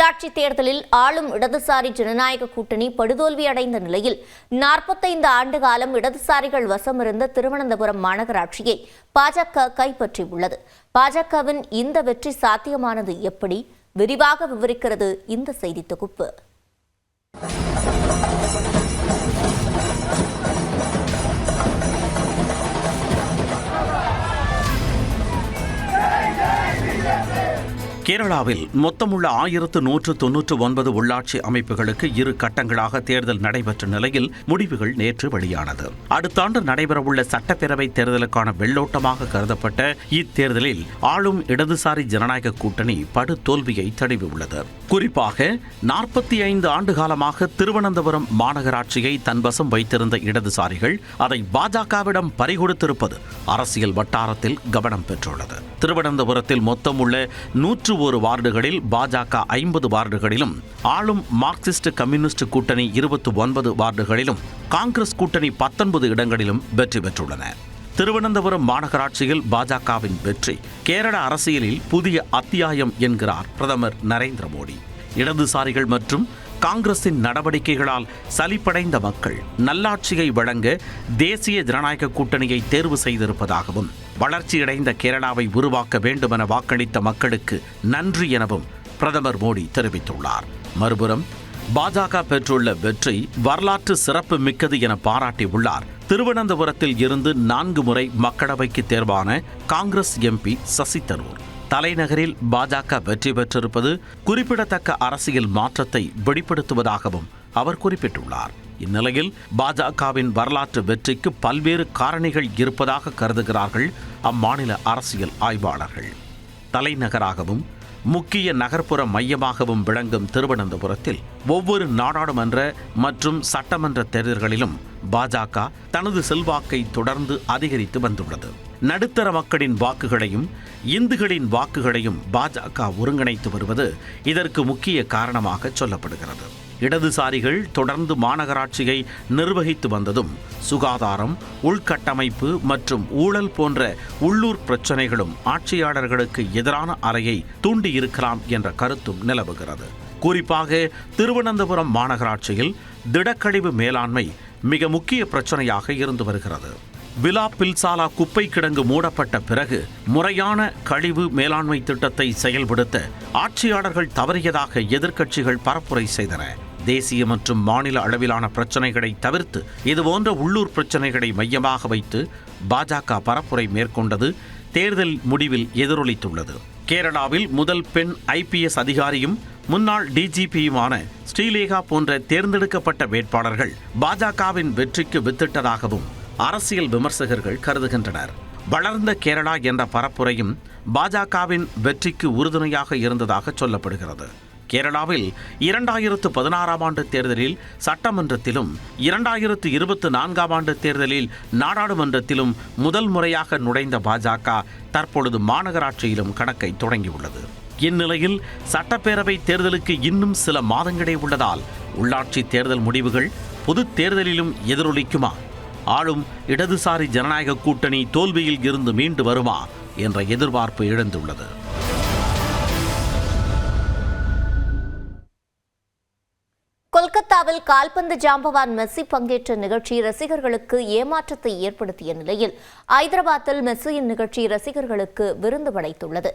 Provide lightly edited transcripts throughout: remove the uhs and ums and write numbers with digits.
உள்ளாட்சி தேர்தலில் ஆளும் இடதுசாரி ஜனநாயக கூட்டணி படுதோல்வி அடைந்த நிலையில் 45 ஆண்டு காலம் இடதுசாரிகள் வசமிருந்த திருவனந்தபுரம் மாநகராட்சியை பாஜக கைப்பற்றியுள்ளது. பாஜகவின் இந்த வெற்றி சாத்தியமானது எப்படி? விரிவாக விவரிக்கிறது இந்த செய்தி தொகுப்பு. கேரளாவில் மொத்தமுள்ள 1199 உள்ளாட்சி அமைப்புகளுக்கு 2 கட்டங்களாக தேர்தல் நடைபெற்ற நிலையில் முடிவுகள் நேற்று வெளியானது. அடுத்த ஆண்டு நடைபெறவுள்ள சட்டப்பேரவை தேர்தலுக்கான வெள்ளோட்டமாக கருதப்பட்ட இத்தேர்தலில் ஆளும் இடதுசாரி ஜனநாயக கூட்டணி படு தோல்வியை தழுவியுள்ளது. குறிப்பாக 45 ஆண்டு காலமாக திருவனந்தபுரம் மாநகராட்சியை தன்வசம் வைத்திருந்த இடதுசாரிகள் அதை பாஜகவிடம் பறிகொடுத்திருப்பது அரசியல் வட்டாரத்தில் கவனம் பெற்றுள்ளது. திருவனந்தபுரத்தில் மொத்தம் உள்ள 101 வார்டுகளில் பாஜக 50 வார்டுகளிலும், ஆளும் மார்க்சிஸ்ட் கம்யூனிஸ்ட் கூட்டணி 29 வார்டுகளிலும், காங்கிரஸ் கூட்டணி 19 இடங்களிலும் வெற்றி பெற்றுள்ளன. திருவனந்தபுரம் மாநகராட்சியில் பாஜகவின் வெற்றி கேரள அரசியலில் புதிய அத்தியாயம் என்கிறார் பிரதமர் நரேந்திர மோடி. இடதுசாரிகள் மற்றும் காங்கிரசின் நடவடிக்கைகளால் சலிப்படைந்த மக்கள் நல்லாட்சியை வழங்க தேசிய ஜனநாயக கூட்டணியை தேர்வு செய்திருப்பதாகவும், வளர்ச்சியடைந்த கேரளாவை உருவாக்க வேண்டுமென வாக்களித்த மக்களுக்கு நன்றி எனவும் பிரதமர் மோடி தெரிவித்துள்ளார். மறுபுறம் பாஜக பெற்றுள்ள வெற்றி வரலாற்று சிறப்பு மிக்கது என பாராட்டியுள்ளார் திருவனந்தபுரத்தில் இருந்து 4 முறை மக்களவைக்கு தேர்வான காங்கிரஸ் எம்பி சசி தரூர். தலைநகரில் பாஜக வெற்றி பெற்றிருப்பது குறிப்பிடத்தக்க அரசியல் மாற்றத்தை வெளிப்படுத்துவதாகவும் அவர் குறிப்பிட்டுள்ளார். இந்நிலையில் பாஜகவின் வரலாற்று வெற்றிக்கு பல்வேறு காரணிகள் இருப்பதாக கருதுகிறார்கள் அம்மாநில அரசியல் ஆய்வாளர்கள். தலைநகராகவும் முக்கிய நகர்ப்புற மையமாகவும் விளங்கும் திருவனந்தபுரத்தில் ஒவ்வொரு நாடாளுமன்ற மற்றும் சட்டமன்ற தேர்தல்களிலும் பாஜக தனது செல்வாக்கை தொடர்ந்து அதிகரித்து வந்துள்ளது. நடுத்தர மக்களின் வாக்குகளையும் இந்துக்களின் வாக்குகளையும் பாஜக ஒருங்கிணைத்து வருவது இதற்கு முக்கிய காரணமாக சொல்லப்படுகிறது. இடதுசாரிகள் தொடர்ந்து மாநகராட்சியை நிர்வகித்து வந்ததும் சுகாதாரம், உள்கட்டமைப்பு மற்றும் ஊழல் போன்ற உள்ளூர் பிரச்சனைகளும் ஆட்சியாளர்களுக்கு எதிரான அலையை தூண்டியிருக்கலாம் என்ற கருத்தும் நிலவுகிறது. குறிப்பாக திருவனந்தபுரம் மாநகராட்சியில் திடக்கழிவு மேலாண்மை மிக முக்கிய பிரச்சனையாக இருந்து வருகிறது. விலா பில்சாலா குப்பை கிடங்கு மூடப்பட்ட பிறகு முறையான கழிவு மேலாண்மை திட்டத்தை செயல்படுத்த ஆட்சியாளர்கள் தவறியதாக எதிர்க்கட்சிகள் பரப்புரை செய்தன. தேசிய மற்றும் மாநில அளவிலான பிரச்சனைகளை தவிர்த்து இதுபோன்ற உள்ளூர் பிரச்சனைகளை மையமாக வைத்து பாஜக பரப்புரை மேற்கொண்டது தேர்தல் முடிவில் எதிரொலித்துள்ளது. கேரளாவில் முதல் பெண் IPS அதிகாரியும் முன்னாள் DGPயுமான ஸ்ரீலேகா போன்ற தேர்ந்தெடுக்கப்பட்ட வேட்பாளர்கள் பாஜகவின் வெற்றிக்கு வித்திட்டதாகவும் அரசியல் விமர்சகர்கள் கருதுகின்றனர். வளர்ந்த கேரளா என்ற பரப்புரையும் பாஜகவின் வெற்றிக்கு உறுதுணையாக இருந்ததாக சொல்லப்படுகிறது. கேரளாவில் 2016ஆம் ஆண்டு தேர்தலில் சட்டமன்றத்திலும் 2024ஆம் ஆண்டு தேர்தலில் நாடாளுமன்றத்திலும் முதல் முறையாக நுழைந்த பாஜக தற்பொழுது மாநகராட்சியிலும் கணக்கை தொடங்கியுள்ளது. இந்நிலையில் சட்டப்பேரவை தேர்தலுக்கு இன்னும் சில மாதங்களே உள்ளதால் உள்ளாட்சி தேர்தல் முடிவுகள் பொது தேர்தலிலும் எதிரொலிக்குமா? ஆளும் இடதுசாரி ஜனநாயக கூட்டணி தோல்வியில் இருந்து மீண்டு வருமா என்ற எதிர்பார்ப்பு எழுந்துள்ளது. கொல்கத்தாவில் கால்பந்து ஜாம்பவான் மெஸ்ஸி பங்கேற்ற நிகழ்ச்சி ரசிகர்களுக்கு ஏமாற்றத்தை ஏற்படுத்திய நிலையில் ஐதராபாத்தில் மெஸ்ஸியின் நிகழ்ச்சி ரசிகர்களுக்கு விருந்து படைத்துள்ளது.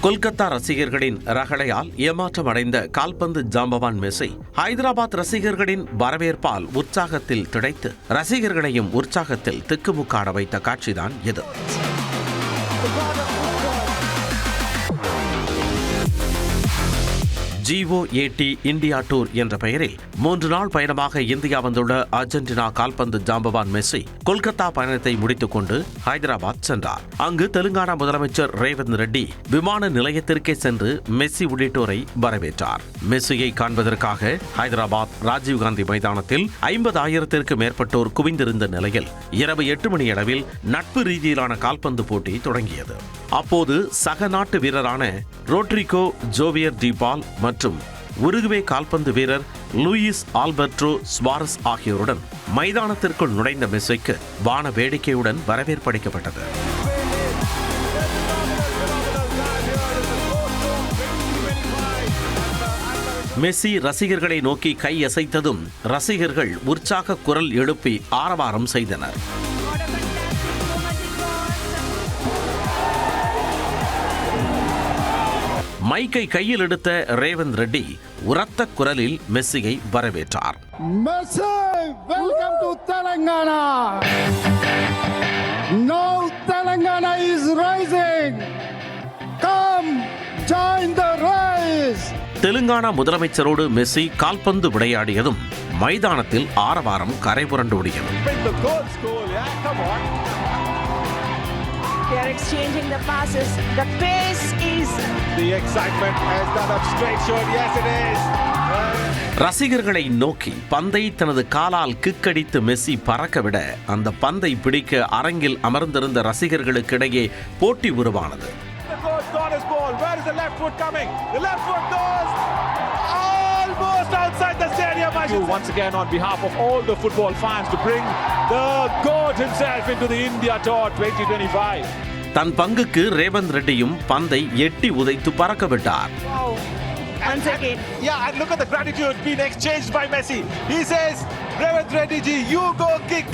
கொல்கத்தா ரசிகர்களின் ரகளையால் ஏமாற்றம் அடைந்த கால்பந்து ஜாம்பவான் மெஸ்ஸி ஹைதராபாத் ரசிகர்களின் வரவேற்பால் உற்சாகத்தில் திளைத்து ரசிகர்களையும் உற்சாகத்தில் திக்குமுக்காட வைத்த காட்சிதான் இது. GOAT இந்தியா டூர் என்ற பெயரில் 3 நாள் பயணமாக இந்தியா வந்துள்ள அர்ஜென்டினா கால்பந்து ஜாம்பவான் மெஸ்ஸி கொல்கத்தா பயணத்தை முடித்துக் கொண்டு ஹைதராபாத் சென்றார். அங்கு தெலுங்கானா முதலமைச்சர் ரேவந்த் ரெட்டி விமான நிலையத்திற்கே சென்று மெஸ்ஸி உள்ளிட்டோரை வரவேற்றார். மெஸ்ஸியை காண்பதற்காக ஹைதராபாத் ராஜீவ்காந்தி மைதானத்தில் 50,000த்திற்கு மேற்பட்டோர் குவிந்திருந்த நிலையில் இரவு 8 மணி அளவில் நட்பு ரீதியிலான கால்பந்து போட்டி தொடங்கியது. அப்போது சக நாட்டு வீரரான ரோட்ரிகோ ஜோவியர் டி பால் மற்றும் உருகுவே கால்பந்து வீரர் லூயிஸ் ஆல்பர்டோ சுவாரஸ் ஆகியோருடன் மைதானத்திற்குள் நுழைந்த மெஸ்ஸிக்கு வான வேடிக்கையுடன் வரவேற்பளிக்கப்பட்டது. மெஸ்ஸி ரசிகர்களை நோக்கி கை அசைத்ததும் ரசிகர்கள் உற்சாக குரல் எழுப்பி ஆரவாரம் செய்தனர். மைக்கை கையில் எடுத்த ரேவந்த் ரெட்டி உரத்த குரலில் மெஸ்ஸியை வரவேற்றார். Messi, welcome to Telangana. Now Telangana is rising. Come, join the rise. Telangana முதலமைச்சரோடு மெஸ்ஸி கால்பந்து விளையாடியதும் மைதானத்தில் ஆரவாரம் கரைபுரண்டோடியது. They are exchanging the passes. The pace is. The excitement has done up straight short. Yes, it is. ரசிகர்களை நோக்கி பந்தை தனது காலால் கிக்கடித்து மெஸ்ஸி பறக்க விட அந்த பந்தை பிடிக்க அரங்கில் அமர்ந்திருந்த ரசிகர்களுக்கிடையே போட்டி உருவானது. The goal's gone his ball. Where is the left foot coming? The left foot goes almost outside the stadium. I should once again on behalf of all the football fans to bring the GOAT himself into the India Tour 2025. தன் பங்குக்கு ரேவந்த் ரெட்டியும் பந்தை எட்டி உதைத்து பறக்க விட்டார். Wow. Once again. Yeah, and look at the gratitude being exchanged by Messi. He says, Revant Reddy ji, you go kick.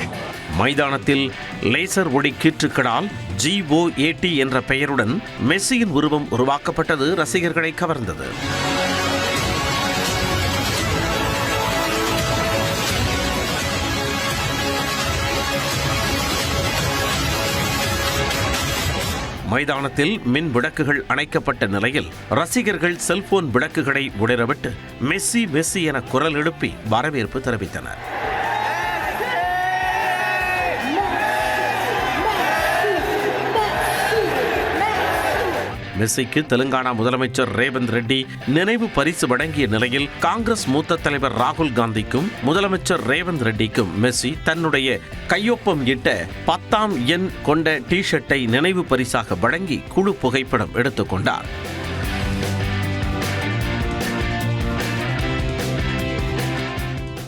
மைதானத்தில் laser ஒளி கீற்றுக்களால் GOAT என்ற பெயருடன் மெஸ்ஸியின் உருவம் உருவாக்கப்பட்டது ரசிகர்களை கவர்ந்தது. மைதானத்தில் மின் விளக்குகள் அணைக்கப்பட்ட நிலையில் ரசிகர்கள் செல்போன் விளக்குகளை ஒளிரவிட்டு மெஸ்ஸி மெஸ்ஸி என குரல் எழுப்பி வரவேற்பு தெரிவித்தனர். மெஸ்ஸிக்கு தெலுங்கானா முதலமைச்சர் ரேவந்த் ரெட்டி நினைவு பரிசு வழங்கிய நிலையில் காங்கிரஸ் மூத்த தலைவர் ராகுல் காந்திக்கும் முதலமைச்சர் ரேவந்த் ரெட்டிக்கும் மெஸ்ஸி தன்னுடைய கையொப்பம் இட்ட 10ஆம் எண் கொண்ட டி-ஷர்ட்டை நினைவு பரிசாக வழங்கி குழு புகைப்படம் எடுத்துக்கொண்டார்.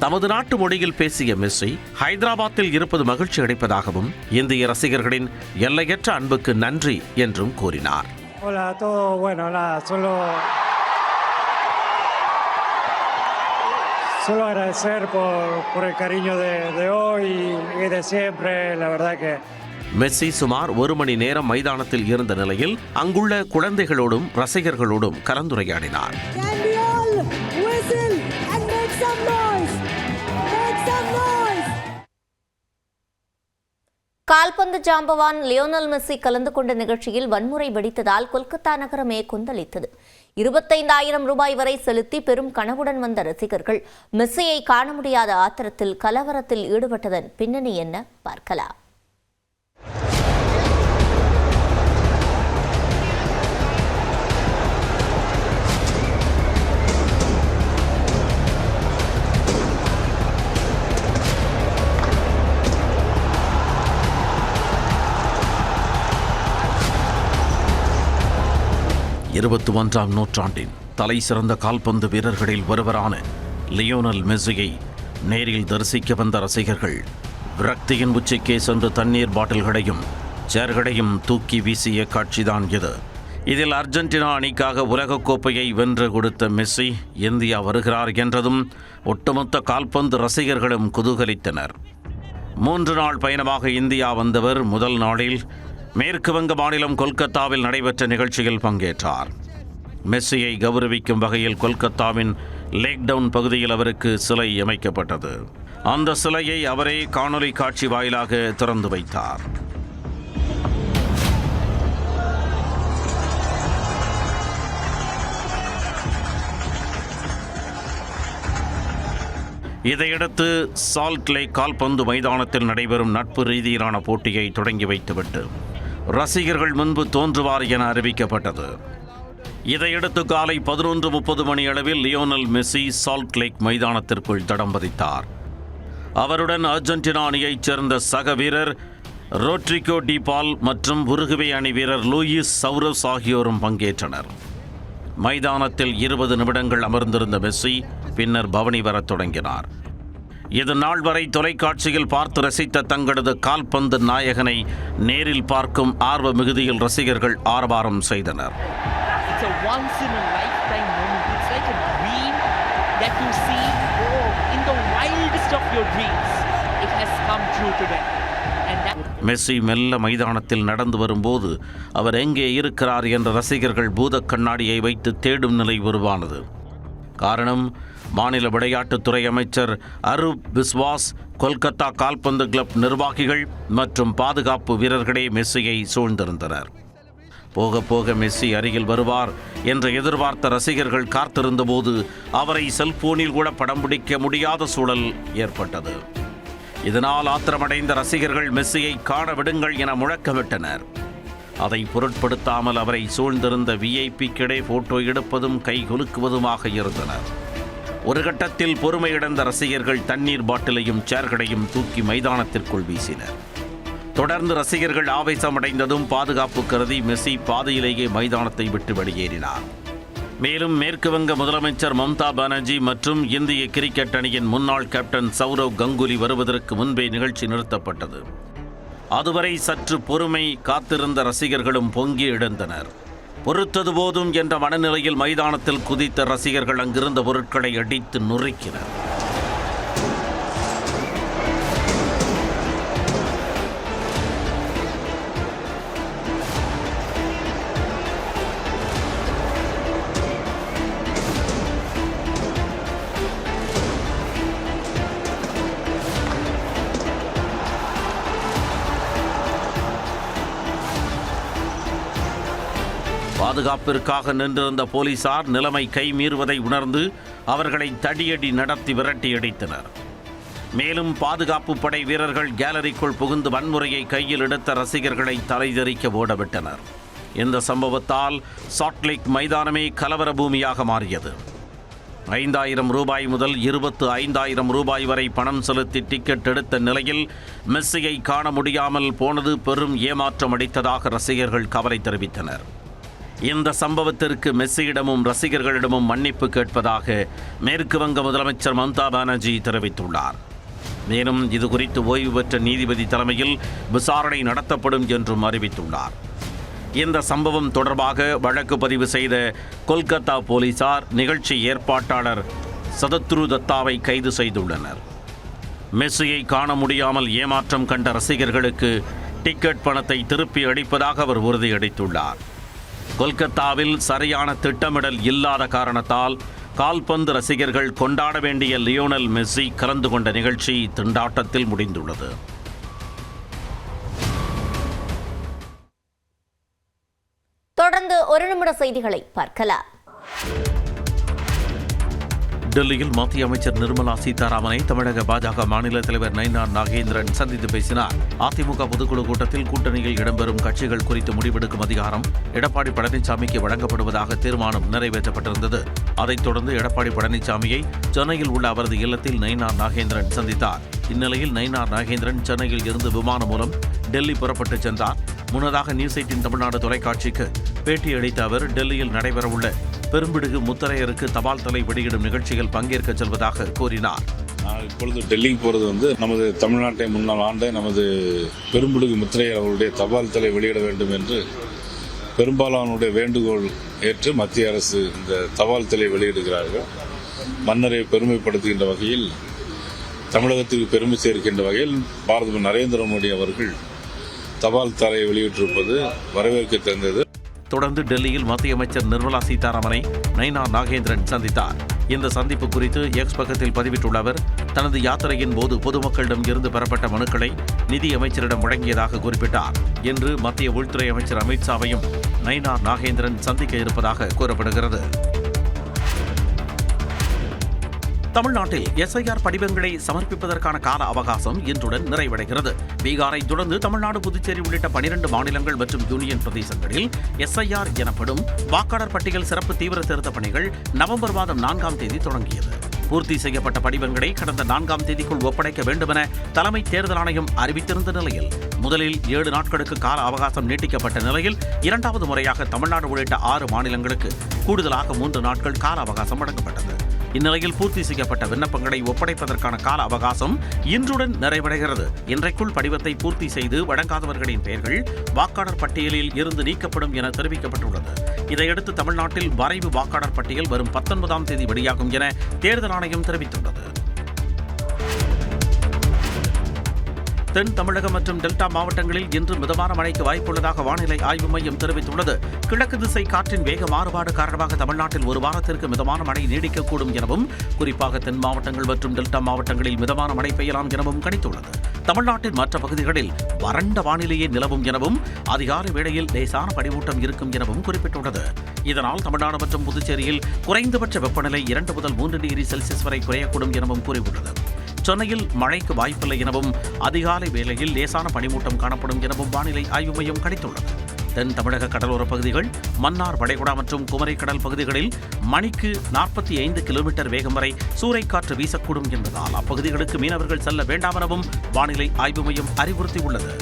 தமது நாட்டு மொழியில் பேசிய மெஸ்ஸி ஹைதராபாத்தில் இருப்பது மகிழ்ச்சி அளிப்பதாகவும் இந்திய ரசிகர்களின் எல்லையற்ற அன்புக்கு நன்றி என்றும் கூறினார். Hola a todos, bueno, nada, solo agradecer por el cariño de hoy y de siempre, la verdad que. Messi சுமார் 1 மணி நேரம் மைதானத்தில் இருந்த நிலையில் அங்குள்ள குழந்தைகளோடும் ரசிகர்களோடும் கலந்துரையாடினார். Can we all whistle and make some noise? Make some noise! கால்பந்து ஜாம்பவான் லியோனல் மெஸ்ஸி கலந்து கொண்ட நிகழ்ச்சியில் வன்முறை வெடித்ததால் கொல்கத்தா நகரமே கொந்தளித்தது. 25,000 ரூபாய் வரை செலுத்தி பெரும் கனவுடன் வந்த ரசிகர்கள் மெஸ்ஸியை காண முடியாத ஆத்திரத்தில் கலவரத்தில் ஈடுபட்டதன் பின்னணி என்ன பார்க்கலாம். இருபத்தி நூற்றாண்டின் தலை சிறந்த கால்பந்து வீரர்களில் ஒருவரான லியோனல் மெஸ்ஸியை நேரில் தரிசிக்க வந்த ரசிகர்கள் விரக்தியின் உச்சிக்கே சென்று தண்ணீர் பாட்டில்களையும் சேர்களையும் தூக்கி வீசிய காட்சிதான் இது. இதில் அர்ஜென்டினா அணிக்காக உலகக்கோப்பையை வென்று கொடுத்த மெஸ்ஸி இந்தியா வருகிறார் என்றதும் ஒட்டுமொத்த கால்பந்து ரசிகர்களும் குதூகலித்தனர். 3 நாள் பயணமாக இந்தியா வந்தவர் முதல் நாளில் மேற்கு வங்க மாநிலம் கொல்கத்தாவில் நடைபெற்ற நிகழ்ச்சியில் பங்கேற்றார். மெஸ்ஸியை கௌரவிக்கும் வகையில் கொல்கத்தாவின் லேக் டவுன் பகுதியில் அவருக்கு சிலை அமைக்கப்பட்டது. அந்த சிலையை அவரே காணொலி காட்சி வாயிலாக திறந்து வைத்தார். இதையடுத்து சால்ட் லேக் கால்பந்து மைதானத்தில் நடைபெறும் நட்பு ரீதியிலான போட்டியை தொடங்கி வைத்துவிட்டு ரசிகர்கள் முன்பு தோன்றுவார் என அறிவிக்கப்பட்டது. இதையடுத்து காலை 11:30 மணி அளவில் லியோனல் மெஸ்ஸி சால்ட் லேக் மைதானத்திற்குள் தடம் பதித்தார். அவருடன் அர்ஜென்டினா அணியைச் சேர்ந்த சக வீரர் ரோட்ரிகோ டி பால் மற்றும் உருகுவே அணி வீரர் லூயிஸ் சௌரஸ் ஆகியோரும் பங்கேற்றனர். மைதானத்தில் 20 நிமிடங்கள் அமர்ந்திருந்த மெஸ்ஸி பின்னர் பவனி வரத் தொடங்கினார். இது நாள் வரை தொலைக்காட்சியில் பார்த்து ரசித்த தங்களது கால்பந்து நாயகனை நேரில் பார்க்கும் ஆர்வ மிகுதியில் ரசிகர்கள் ஆரவாரம் செய்தனர். It's a once in a lifetime moment. It's like a dream that you see in the wildest of your dreams. It has come true today. Messi மெல்ல மைதானத்தில் நடந்து வரும்போது அவர் எங்கே இருக்கிறார் என்ற ரசிகர்கள் பூதக் கண்ணாடியை வைத்து தேடும் நிலை உருவானது. காரணம், மாநில விளையாட்டுத்துறை அமைச்சர் அரூப் பிஸ்வாஸ், கொல்கத்தா கால்பந்து கிளப் நிர்வாகிகள் மற்றும் பாதுகாப்பு வீரர்களே மெஸ்ஸியை சூழ்ந்திருந்தனர். போக போக மெஸ்ஸி அருகில் வருவார் என்று எதிர்பார்த்த ரசிகர்கள் காத்திருந்தபோது அவரை செல்போனில் கூட படம் பிடிக்க முடியாத சூழல் ஏற்பட்டது. இதனால் ஆத்திரமடைந்த ரசிகர்கள் மெஸ்ஸியை காண விடுங்கள் என முழக்கமிட்டனர். அதை பொருட்படுத்தாமல் அவரை சூழ்ந்திருந்த விஐபிக்கிடையே போட்டோ எடுப்பதும் கை குலுக்குவதுமாக இருந்தனர். ஒரு கட்டத்தில் பொறுமை இழந்த ரசிகர்கள் தண்ணீர் பாட்டிலையும் சேர்களையும் தூக்கி மைதானத்திற்குள் வீசினர். தொடர்ந்து ரசிகர்கள் ஆவேசமடைந்ததும் பாதுகாப்பு கருதி மெஸ்ஸி பாதையிலேயே மைதானத்தை விட்டு வெளியேறினார். மேலும் மேற்கு வங்க முதலமைச்சர் மம்தா பானர்ஜி மற்றும் இந்திய கிரிக்கெட் அணியின் முன்னாள் கேப்டன் சௌரவ் கங்குலி வருவதற்கு முன்பே நிகழ்ச்சி நிறுத்தப்பட்டது. அதுவரை சற்று பொறுமை காத்திருந்த ரசிகர்களும் பொங்கி எழுந்தனர். பொறுத்தது போதும் என்ற மனநிலையில் மைதானத்தில் குதித்த ரசிகர்கள் அங்கிருந்த பொருட்களை அடித்து நொறுக்கினர். பாதுகாப்பிற்காக நின்றிருந்த போலீசார் நிலைமை கை மீறுவதை உணர்ந்து அவர்களை தடியடி நடத்தி விரட்டி அடித்தனர். மேலும் பாதுகாப்பு படை வீரர்கள் கேலரிக்குள் புகுந்து வன்முறையை கையில் எடுத்த ரசிகர்களை தலைதெறிக்க ஓடவிட்டனர். இந்த சம்பவத்தால் சால்ட்லேக் மைதானமே கலவர பூமியாக மாறியது. 5,000 ரூபாய் முதல் 25,000 ரூபாய் வரை பணம் செலுத்தி டிக்கெட் எடுத்த நிலையில் மெஸ்ஸியை காண முடியாமல் போனது பெரும் ஏமாற்றம் அளித்ததாக ரசிகர்கள் கவலை தெரிவித்தனர். இந்த சம்பவத்திற்கு மெஸ்ஸியிடமும் ரசிகர்களிடமும் மன்னிப்பு கேட்பதாக மேற்கு வங்க முதலமைச்சர் மம்தா பானர்ஜி தெரிவித்துள்ளார். மேலும் இதுகுறித்து ஓய்வு பெற்ற நீதிபதி தலைமையில் விசாரணை நடத்தப்படும் என்றும் அறிவித்துள்ளார். இந்த சம்பவம் தொடர்பாக வழக்கு பதிவு செய்த கொல்கத்தா போலீசார் நிகழ்ச்சி ஏற்பாட்டாளர் சதத்ரு தத்தாவை கைது செய்துள்ளனர். மெஸ்ஸியை காண முடியாமல் ஏமாற்றம் கண்ட ரசிகர்களுக்கு டிக்கெட் பணத்தை திருப்பி அளிப்பதாக அவர் உறுதியளித்துள்ளார். கொல்கத்தாவில் சரியான திட்டமிடல் இல்லாத காரணத்தால் கால்பந்து ரசிகர்கள் கொண்டாட வேண்டிய லியோனல் மெஸ்ஸி கலந்து கொண்ட நிகழ்ச்சி திண்டாட்டத்தில் முடிந்துள்ளது. தொடர்ந்து ஒரு நிமிட செய்திகளை பார்க்கலாம். டெல்லியில் மத்திய அமைச்சர் நிர்மலா சீதாராமனை தமிழக பாஜக மாநில தலைவர் நயினார் நாகேந்திரன் சந்தித்து பேசினார். அதிமுக பொதுக்குழு கூட்டத்தில் கூட்டணியில் இடம்பெறும் கட்சிகள் குறித்து முடிவெடுக்கும் அதிகாரம் எடப்பாடி பழனிசாமிக்கு வழங்கப்படுவதாக தீர்மானம் நிறைவேற்றப்பட்டிருந்தது. அதைத் தொடர்ந்து எடப்பாடி பழனிசாமியை சென்னையில் உள்ள அவரது இல்லத்தில் நயினார் நாகேந்திரன் சந்தித்தார். இந்நிலையில் நயினார் நாகேந்திரன் சென்னையில் இருந்து விமானம் மூலம் டெல்லி புறப்பட்டு சென்றார். முன்னதாக நியூஸ் 18 தமிழ்நாடு தொலைக்காட்சிக்கு பேட்டியளித்த அவர் டெல்லியில் நடைபெறவுள்ள பெரும்பிடுகு முத்தரையருக்கு தபால் தலை வெளியிடும் நிகழ்ச்சியில் பங்கேற்க செல்வதாக கூறினார். நான் இப்பொழுது டெல்லிக்கு போகிறது நமது தமிழ்நாட்டை முன்னாள் ஆண்ட நமது பெரும்பிடுகு முத்திரையர் அவருடைய தபால் தலை வெளியிட வேண்டும் என்று பெரும்பாலானுடைய வேண்டுகோள் ஏற்று மத்திய அரசு இந்த தபால் தலை வெளியிடுகிறார்கள். மன்னரை பெருமைப்படுத்துகின்ற வகையில், தமிழகத்திற்கு பெருமை சேர்க்கின்ற வகையில் பாரத நரேந்திர மோடி அவர்கள் தபால் தலை வெளியிட்டிருப்பது வரவேற்க தந்தது. தொடர்ந்து டெல்லியில் மத்திய அமைச்சர் நிர்மலா சீதாராமனை நயினார் நாகேந்திரன் சந்தித்தார். இந்த சந்திப்பு குறித்து எக்ஸ் பக்கத்தில் பதிவிட்டுள்ள அவர், தனது யாத்திரையின் போது பொதுமக்களிடம் இருந்து பெறப்பட்ட மனுக்களை நிதி அமைச்சரிடம் வழங்கியதாக குறிப்பிட்டார். இன்று மத்திய உள்துறை அமைச்சர் அமித்ஷாவையும் நயினார் நாகேந்திரன் சந்திக்க இருப்பதாக கூறப்படுகிறது. தமிழ்நாட்டில் எஸ்ஐஆர் படிவங்களை சமர்ப்பிப்பதற்கான கால அவகாசம் இன்றுடன் நிறைவடைகிறது. பீகாரை தொடர்ந்து தமிழ்நாடு, புதுச்சேரி உள்ளிட்ட 12 மாநிலங்கள் மற்றும் யூனியன் பிரதேசங்களில் எஸ்ஐஆர் எனப்படும் வாக்காளர் பட்டியல் சிறப்பு தீவிர திருத்த பணிகள் நவம்பர் மாதம் 4ஆம் தேதி தொடங்கியது. பூர்த்தி செய்யப்பட்ட படிவங்களை கடந்த 4ஆம் தேதிக்குள் ஒப்படைக்க வேண்டுமென தலைமை தேர்தல் ஆணையம் அறிவித்திருந்த நிலையில் முதலில் 7 நாட்களுக்கு கால அவகாசம் நீட்டிக்கப்பட்ட நிலையில் 2வது முறையாக தமிழ்நாடு உள்ளிட்ட 6 மாநிலங்களுக்கு கூடுதலாக 3 நாட்கள் கால அவகாசம் வழங்கப்பட்டது. இந்நிலையில் பூர்த்தி செய்யப்பட்ட விண்ணப்பங்களை ஒப்படைப்பதற்கான கால அவகாசம் இன்றுடன் நிறைவடைகிறது. இன்றைக்குள் படிவத்தை பூர்த்தி செய்து வழங்காதவர்களின் பெயர்கள் வாக்காளர் பட்டியலில் இருந்து நீக்கப்படும் என தெரிவிக்கப்பட்டுள்ளது. இதையடுத்து தமிழ்நாட்டில் வரைவு வாக்காளர் பட்டியல் வரும் 19ஆம் தேதி வெளியாகும் என தேர்தல் ஆணையம் தெரிவித்துள்ளது. தென் தமிழகம் மற்றும் டெல்டா மாவட்டங்களில் இன்று மிதமான மழைக்கு வாய்ப்புள்ளதாக வானிலை ஆய்வு மையம் தெரிவித்துள்ளது. கிழக்கு திசை காற்றின் வேக மாறுபாடு காரணமாக தமிழ்நாட்டில் ஒரு வாரத்திற்கு மிதமான மழை நீடிக்கக்கூடும் எனவும், குறிப்பாக தென் மாவட்டங்கள் மற்றும் டெல்டா மாவட்டங்களில் மிதமான மழை பெய்யலாம் எனவும் கணித்துள்ளது. தமிழ்நாட்டின் மற்ற பகுதிகளில் வறண்ட வானிலையே நிலவும் எனவும், அதிகாலை வேளையில் லேசான பனிமூட்டம் இருக்கும் எனவும் குறிப்பிட்டுள்ளது. இதனால் தமிழ்நாடு மற்றும் புதுச்சேரியில் குறைந்தபட்ச வெப்பநிலை 2 முதல் 3 டிகிரி செல்சியஸ் வரை குறையக்கூடும் எனவும் கூறியுள்ளது. சென்னையில் மழைக்கு வாய்ப்பில்லை எனவும், அதிகாலை வேளையில் லேசான பனிமூட்டம் காணப்படும் எனவும் வானிலை ஆய்வு மையம் கணித்துள்ளது. தென் தமிழக கடலோரப் பகுதிகள், மன்னார் வளைகுடா மற்றும் குமரி கடல் பகுதிகளில் மணிக்கு 45 கிலோமீட்டர் வேகம் வரை சூறைக்காற்று வீசக்கூடும் என்பதால் அப்பகுதிகளுக்கு மீனவர்கள் செல்ல வேண்டாம் எனவும் வானிலை ஆய்வு மையம் அறிவுறுத்தியுள்ளது.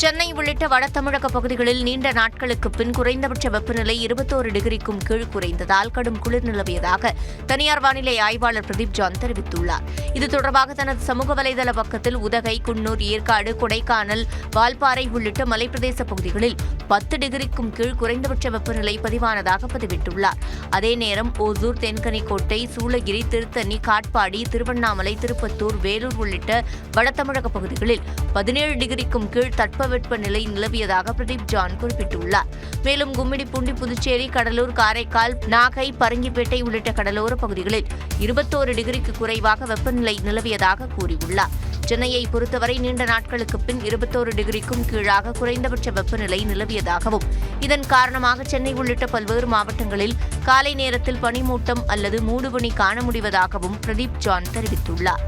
சென்னை உள்ளிட்ட வட தமிழக பகுதிகளில் நீண்ட நாட்களுக்கு பின் குறைந்தபட்ச வெப்பநிலை 21 டிகிரிக்கும் கீழ் குறைந்ததால் கடும் குளிர் நிலவியதாக தனியார் வானிலை ஆய்வாளர் பிரதீப் ஜான் தெரிவித்துள்ளார். இது தொடர்பாக தனது சமூக வலைதள பக்கத்தில் உதகை, குன்னூர், ஏற்காடு, கொடைக்கானல், வால்பாறை உள்ளிட்ட மலைப்பிரதேச பகுதிகளில் 10 டிகிரிக்கும் கீழ் குறைந்தபட்ச வெப்பநிலை பதிவானதாக பதிவிட்டுள்ளார். அதே நேரம் ஓசூர், தென்கனிக்கோட்டை, சூளகிரி, திருத்தணி, காட்பாடி, திருவண்ணாமலை, திருப்பத்தூர், வேலூர் உள்ளிட்ட வட தமிழக பகுதிகளில் 17 டிகிரிக்கும் கீழ் தட்பவெப்பநிலை நிலவியதாக பிரதீப் ஜான் குறிப்பிட்டுள்ளார். மேலும் கும்மிடிப்பூண்டி, புதுச்சேரி, கடலூர், காரைக்கால், நாகை, பரங்கிப்பேட்டை உள்ளிட்ட கடலோர பகுதிகளில் 21 டிகிரிக்கு குறைவாக வெப்பநிலை நிலவியதாக கூறியுள்ளார். சென்னையை பொறுத்தவரை நீண்ட நாட்களுக்கு பின் 21 டிகிரிக்கும் கீழாக குறைந்தபட்ச வெப்பநிலை நிலவியதாகவும், இதன் காரணமாக சென்னை உள்ளிட்ட பல்வேறு மாவட்டங்களில் காலை நேரத்தில் பனிமூட்டம் அல்லது மூடுபனி காண முடிவதாகவும் பிரதீப் ஜான் தெரிவித்துள்ளார்.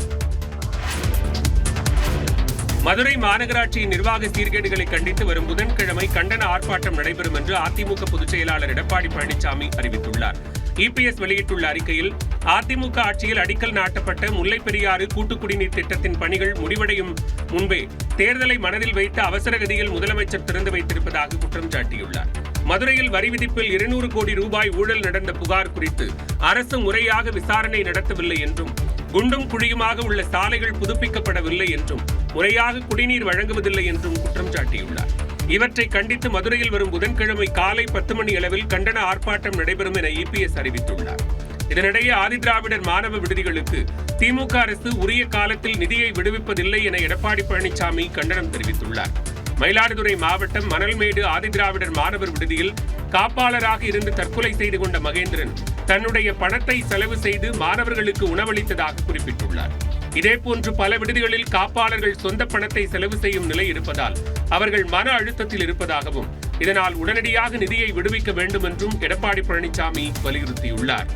மதுரை மாநகராட்சியின் நிர்வாக சீர்கேடுகளை கண்டித்து வரும் புதன்கிழமை கண்டன ஆர்ப்பாட்டம் நடைபெறும் என்று அதிமுக பொதுச் செயலாளர் எடப்பாடி பழனிசாமி அறிவித்துள்ளார். இபிஎஸ் வெளியிட்டுள்ள அறிக்கையில், அதிமுக ஆட்சியில் அடிக்கல் நாட்டப்பட்ட முல்லைப் பெரியாறு கூட்டு குடிநீர் திட்டத்தின் பணிகள் முடிவடையும் முன்பே தேர்தலை மனதில் வைத்து அவசரகதியில் முதலமைச்சர் திறந்து வைத்திருப்பதாக குற்றம் சாட்டியுள்ளார். மதுரையில் வரி விதிப்பில் 200 கோடி ரூபாய் ஊழல் நடந்த புகார் குறித்து அரசு முறையாக விசாரணை நடத்தவில்லை என்றும், குண்டும் குழியுமாக உள்ள சாலைகள் புதுப்பிக்கப்படவில்லை என்றும், முறையாக குடிநீர் வழங்குவதில்லை என்றும் குற்றம் சாட்டியுள்ளார். இவற்றை கண்டித்து மதுரையில் வரும் புதன்கிழமை காலை 10 மணி அளவில் கண்டன ஆர்ப்பாட்டம் நடைபெறும் என இபிஎஸ் அறிவித்துள்ளார். இதனிடையே ஆதிதிராவிடர் மாணவ விடுதிகளுக்கு திமுக அரசு உரிய காலத்தில் நிதியை விடுவிப்பதில்லை என எடப்பாடி பழனிசாமி கண்டனம் தெரிவித்துள்ளார். மயிலாடுதுறை மாவட்டம் மணல்மேடு ஆதிதிராவிடர் மாணவர் விடுதியில் காப்பாளராக இருந்து தற்கொலை செய்து கொண்ட மகேந்திரன் தன்னுடைய பணத்தை செலவு செய்து மாணவர்களுக்கு உணவளித்ததாக குறிப்பிட்டுள்ளார். இதேபோன்று பல விடுதிகளில் காப்பாளர்கள் சொந்த பணத்தை செலவு செய்யும் நிலை இருப்பதால் அவர்கள் மன அழுத்தத்தில் இருப்பதாகவும், இதனால் உடனடியாக நிதியை விடுவிக்க வேண்டும் என்றும் எடப்பாடி பழனிசாமி வலியுறுத்தியுள்ளார்.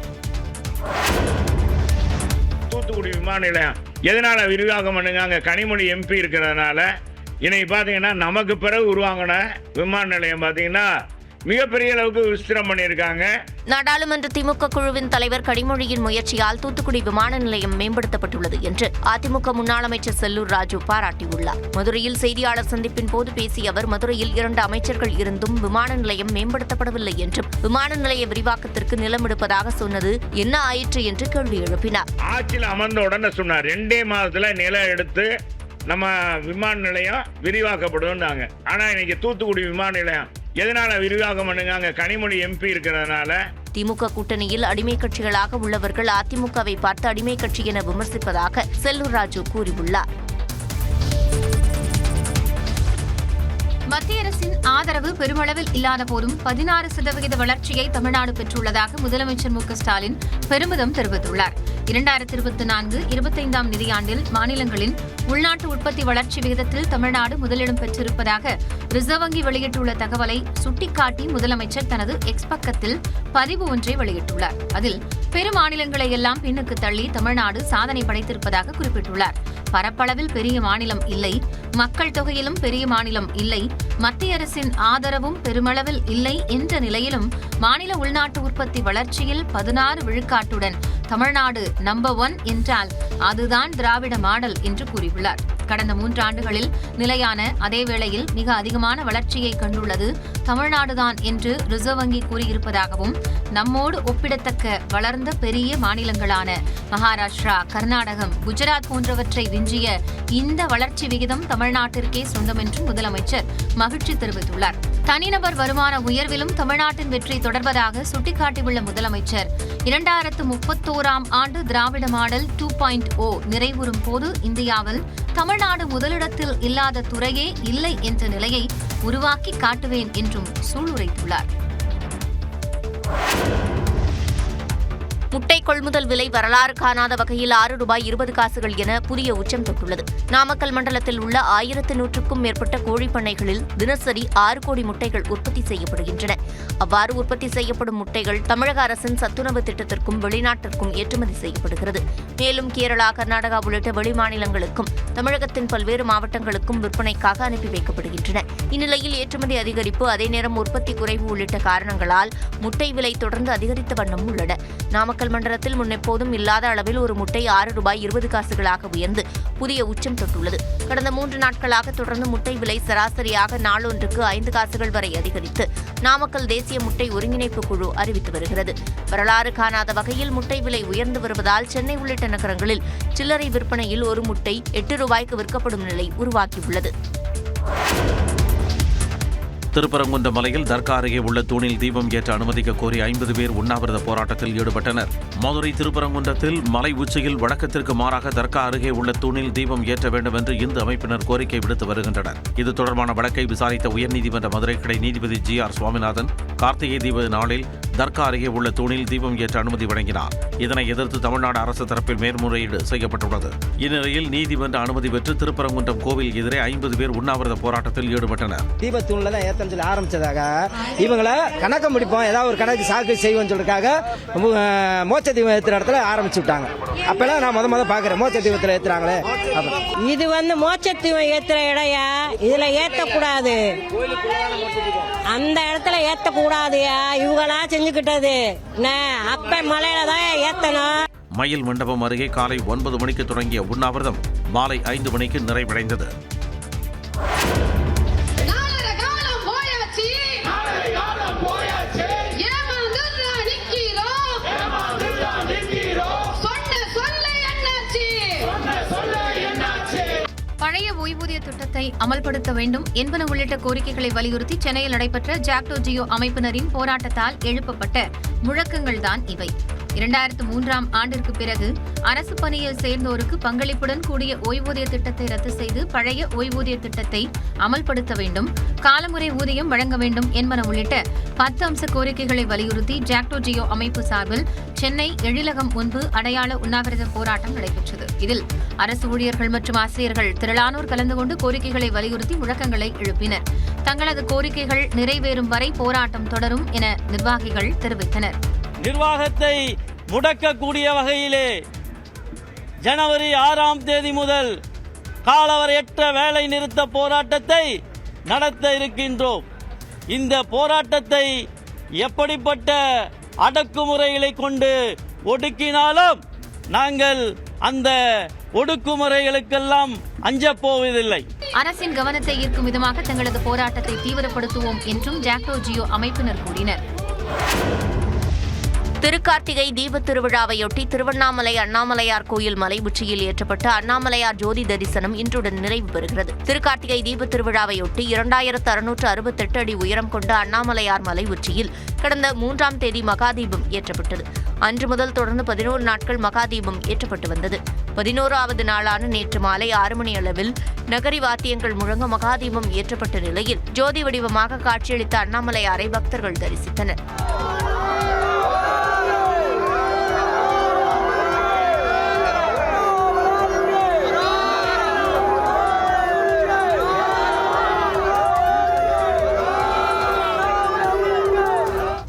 தூத்துக்குடி விமான நிலையம் எதனால விரிவாக்கம் பண்ணுங்க? அங்க கனிமொழி எம்பி இருக்கிறதுனால இன்னைக்கு பாத்தீங்கன்னா நமக்கு பிறகு உருவாங்கின விமான நிலையம் பாத்தீங்கன்னா மிகப்பெரிய அளவுக்கு விஸ்திரம் பண்ணியிருக்காங்க. நாடாளுமன்ற திமுக குழுவின் தலைவர் கனிமொழியின் முயற்சியால் தூத்துக்குடி விமான நிலையம் மேம்படுத்தப்பட்டுள்ளது என்று அதிமுக முன்னாள் அமைச்சர் செல்லூர் ராஜு பாராட்டியுள்ளார். மதுரையில் செய்தியாளர் சந்திப்பின் போது பேசிய அவர், மதுரையில் 2 அமைச்சர்கள் இருந்தும் விமான நிலையம் மேம்படுத்தப்படவில்லை என்றும், விமான நிலைய விரிவாக்கத்திற்கு நிலம் எடுப்பதாக சொன்னது என்ன ஆயிற்று என்று கேள்வி எழுப்பினார். ஆட்சியில் அமர்ந்த உடனே சொன்னார் 2 மாதத்துல நிலம் எடுத்து நம்ம விமான நிலையம் விரிவாக்கப்படும். ஆனா இன்னைக்கு தூத்துக்குடி விமான நிலையம் எதனால விரிவாக்கம் பண்ணுங்க? அங்க கனிமொழி எம்பி இருக்கிறதுனால. திமுக கூட்டணியில் அடிமை கட்சிகளாக உள்ளவர்கள் அதிமுகவை பார்த்து அடிமை கட்சி என விமர்சிப்பதாக செல்லூர் ராஜு கூறியுள்ளார். மத்திய அரசின் ஆதரவு பெருமளவில் இல்லாத போதும் 16% வளர்ச்சியை தமிழ்நாடு பெற்றுள்ளதாக முதலமைச்சர் மு.க. ஸ்டாலின் பெருமிதம் தெரிவித்துள்ளார். 2024-25 நிதியாண்டில் மாநிலங்களின் உள்நாட்டு உற்பத்தி வளர்ச்சி விகிதத்தில் தமிழ்நாடு முதலிடம் பெற்றிருப்பதாக ரிசர்வ் வங்கி வெளியிட்டுள்ள தகவலை சுட்டிக்காட்டி முதலமைச்சர் தனது எக்ஸ் பக்கத்தில் பதிவு ஒன்றை வெளியிட்டுள்ளார். அதில் பெரு மாநிலங்களை எல்லாம் பின்னுக்கு தள்ளி தமிழ்நாடு சாதனை படைத்திருப்பதாக குறிப்பிட்டுள்ளார். பரப்பளவில் பெரிய மாநிலம் இல்லை, மக்கள் தொகையிலும் பெரிய மாநிலம் இல்லை, மத்திய அரசின் ஆதரவும் பெருமளவில் இல்லை என்ற நிலையிலும் மாநில உள்நாட்டு உற்பத்தி வளர்ச்சியில் 16 விழுக்காட்டுடன் தமிழ்நாடு நம்பர் 1 என்றால் அதுதான் திராவிட மாடல் என்று கூறியுள்ளார். கடந்த 3 ஆண்டுகளில் நிலையான அதேவேளையில் மிக அதிகமான வளர்ச்சியை கண்டுள்ளது தமிழ்நாடுதான் என்று ரிசர்வ் வங்கி கூறியிருப்பதாகவும், நம்மோடு ஒப்பிடத்தக்க வளர்ந்த பெரிய மாநிலங்களான மகாராஷ்டிரா, கர்நாடகம், குஜராத் போன்றவற்றை விஞ்சிய இந்த வளர்ச்சி விகிதம் தமிழ்நாட்டிற்கே சொந்தம் என்று முதலமைச்சர் மகிழ்ச்சி தெரிவித்துள்ளார். தனிநபர் வருமான உயர்விலும் தமிழ்நாட்டின் வெற்றி தொடர்வதாக சுட்டிக்காட்டியுள்ள முதலமைச்சர் 2031ஆம் ஆண்டு திராவிட மாடல் 2.0 நிறைவுறும் போது இந்தியாவில் தமிழ்நாடு முதலிடத்தில் இல்லாத துறையே இல்லை என்ற நிலையை உருவாக்கி காட்டுவேன் என்றும் சூளுரைத்துள்ளார். முட்டை கொள்முதல் விலை வரலாறு காணாத வகையில் ₹6.20 என புதிய உச்சம் தொட்டுள்ளது. நாமக்கல் மண்டலத்தில் உள்ள 1100க்கும் மேற்பட்ட கோழிப்பண்ணைகளில் தினசரி 6 கோடி முட்டைகள் உற்பத்தி செய்யப்படுகின்றன. அவ்வாறு உற்பத்தி செய்யப்படும் முட்டைகள் தமிழக அரசின் சத்துணவு திட்டத்திற்கும் வெளிநாட்டிற்கும் ஏற்றுமதி செய்யப்படுகிறது. மேலும் கேரளா, கர்நாடகா உள்ளிட்ட வெளிமாநிலங்களுக்கும் தமிழகத்தின் பல்வேறு மாவட்டங்களுக்கும் விற்பனைக்காக அனுப்பி வைக்கப்படுகின்றன. இந்நிலையில் ஏற்றுமதி அதிகரிப்பு, அதே நேரம் உற்பத்தி குறைவு உள்ளிட்ட காரணங்களால் முட்டை விலை தொடர்ந்து அதிகரித்த வண்ணம் உள்ளன. நாமக்கல் மண்டலத்தில் முன்னெப்போதும் இல்லாத அளவில் ஒரு முட்டை ₹6.20 உயர்ந்து புதிய உச்சம் தொட்டுள்ளது. கடந்த 3 நாட்களாக தொடர்ந்து முட்டை விலை சராசரியாக நாளொன்றுக்கு 5 காசுகள் வரை அதிகரித்து நாமக்கல் தேசிய முட்டை ஒருங்கிணைப்பு குழு அறிவித்து வருகிறது. வரலாறு காணாத வகையில் முட்டை விலை உயர்ந்து வருவதால் சென்னை உள்ளிட்ட நகரங்களில் சில்லறை விற்பனையில் ஒரு முட்டை ₹8 விற்கப்படும் நிலை உருவாகியுள்ளது. திருப்பரங்குன்றம் மலையில் தர்கா அருகே உள்ள தூணில் தீபம் ஏற்ற அனுமதிக்க கோரி 50 பேர் உண்ணாவிரத போராட்டத்தில் ஈடுபட்டனர். மதுரை திருப்பரங்குன்றத்தில் மலை உச்சியில் வழக்கத்திற்கு மாறாக தர்கா அருகே உள்ள தூணில் தீபம் ஏற்ற வேண்டும் என்று இந்து அமைப்பினர் கோரிக்கை விடுத்து வருகின்றனர். இது தொடர்பான வழக்கை விசாரித்த உயர்நீதிமன்ற மதுரை கிளை நீதிபதி GR சுவாமிநாதன் கார்த்திகை தீப நாளில் தர்கா அருகே உள்ள தூணில் தீபம் ஏற்ற அனுமதி வழங்கினார். இதனை எதிர்த்து தமிழ்நாடு அரசு தரப்பில் மேல்முறையீடு செய்யப்பட்டுள்ளது. இந்நிலையில் நீதிமன்ற அனுமதி பெற்று திருப்பரங்குன்றம் கோவில் எதிரே 50 பேர் உண்ணாவிரத போராட்டத்தில் ஈடுபட்டனர். ஆரம்பிச்சதாக இவங்களை கணக்க முடிப்போம், ஏதாவது ஒரு கணக்கு சாக்கு செய்வோம் சொல்றதுக்காக மோட்ச தீபம் ஏற்றுற இடத்துல ஆரம்பிச்சு விட்டாங்க. அப்பெல்லாம் நான் முத பாக்குறேன் மோட்ச தீபத்தில் ஏத்துறாங்களே. இது மோட்ச தீபம் ஏத்துற இடையா, இதுல ஏத்தக்கூடாது, அந்த இடத்துல ஏத்தக்கூடாதுயா, இவங்களா செஞ்சுக்கிட்டது. அப்ப மலையில தான் ஏத்தணும். மயில் மண்டபம் அருகே காலை 9 மணிக்கு தொடங்கிய உண்ணாவிரதம் மாலை 5 மணிக்கு நிறைவடைந்தது. பழைய ஓய்வூதிய திட்டத்தை அமல்படுத்த வேண்டும் என்பன உள்ளிட்ட கோரிக்கைகளை வலியுறுத்தி சென்னையில் நடைபெற்ற ஜாக்டோ ஜியோ அமைப்பினரின் போராட்டத்தால் எழுப்பப்பட்ட முழக்கங்கள்தான் இவை. 2003ஆம் ஆண்டிற்கு பிறகு அரசு பணியில் சேர்ந்தோருக்கு பங்களிப்புடன் கூடிய ஓய்வூதிய திட்டத்தை ரத்து செய்து பழைய ஓய்வூதிய திட்டத்தை அமல்படுத்த வேண்டும், காலமுறை ஊதியம் வழங்க வேண்டும் என்பன உள்ளிட்ட 10 அம்ச கோரிக்கைகளை வலியுறுத்தி ஜாக்டோ ஜியோ அமைப்பு சார்பில் சென்னை எழிலகம் முன்பு அடையாள உண்ணாவிரத போராட்டம் நடைபெற்றது. இதில் அரசு ஊழியர்கள் மற்றும் ஆசிரியர்கள் திரளானோர் கலந்து கொண்டு கோரிக்கைகளை வலியுறுத்தி முழக்கங்களை எழுப்பினர். தங்களது கோரிக்கைகள் நிறைவேறும் வரை போராட்டம் தொடரும் என நிர்வாகிகள் தெரிவித்தனர். நிர்வாகத்தை முடக்கக்கூடிய வகையிலே ஜனவரி 6ஆம் தேதி முதல் காலவரையற்ற வேலை நிறுத்த போராட்டத்தை நடத்த இருக்கின்றோம். இந்த போராட்டத்தை எப்படிப்பட்ட அடக்குமுறைகளை கொண்டு ஒடுக்கினாலும் நாங்கள் அந்த ஒடுக்குமுறைகளுக்கெல்லாம் அஞ்சப் போவதில்லை. அரசின் கவனத்தை ஈர்க்கும் விதமாக தங்களது போராட்டத்தை தீவிரப்படுத்துவோம் என்றும் ஜாக்டோ ஜியோ அமைப்பினர் கூறினர். திருக்கார்த்திகை தீபத் திருவிழாவையொட்டி திருவண்ணாமலை அண்ணாமலையார் கோயில் மலை உச்சியில் ஏற்றப்பட்ட அண்ணாமலையார் ஜோதி தரிசனம் இன்றுடன் நிறைவு பெறுகிறது. திருக்கார்த்திகை தீபத் திருவிழாவையொட்டி 2668 அடி உயரம் கொண்ட அண்ணாமலையார் மலை உச்சியில் கடந்த 3ஆம் தேதி மகாதீபம் ஏற்றப்பட்டது. அன்று முதல் தொடர்ந்து 11 நாட்கள் மகாதீபம் ஏற்றப்பட்டு வந்தது. 11வது நாளான நேற்று மாலை 6 மணி அளவில் நகரி வாத்தியங்கள் முழங்க மகாதீபம் ஏற்றப்பட்ட நிலையில் ஜோதி வடிவமாக காட்சியளித்த அண்ணாமலையாரை பக்தர்கள் தரிசித்தனர்.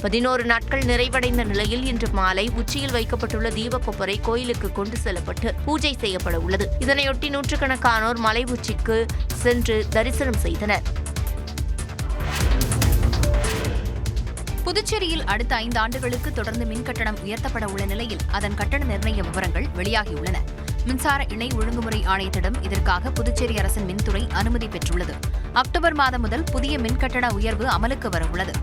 11 நாட்கள் நிறைவடைந்த நிலையில் இன்று மாலை உச்சியில் வைக்கப்பட்டுள்ள தீபக்கொப்பரை கோயிலுக்கு கொண்டு செல்லப்பட்டு பூஜை செய்யப்பட உள்ளது. இதனையொட்டி நூற்றுக்கணக்கானோர் மலை உச்சிக்கு சென்று தரிசனம் செய்தனர். புதுச்சேரியில் அடுத்த 5 ஆண்டுகளுக்கு தொடர்ந்து மின்கட்டணம் உயர்த்தப்பட உள்ள நிலையில் அதன் கட்டண நிர்ணய விவரங்கள் வெளியாகியுள்ளன. மின்சார இணை ஒழுங்குமுறை ஆணையத்திடம் இதற்காக புதுச்சேரி அரசின் மின்துறை அனுமதி பெற்றுள்ளது. அக்டோபர் மாதம் முதல் புதிய மின்கட்டண உயர்வு அமலுக்கு வரவுள்ளது.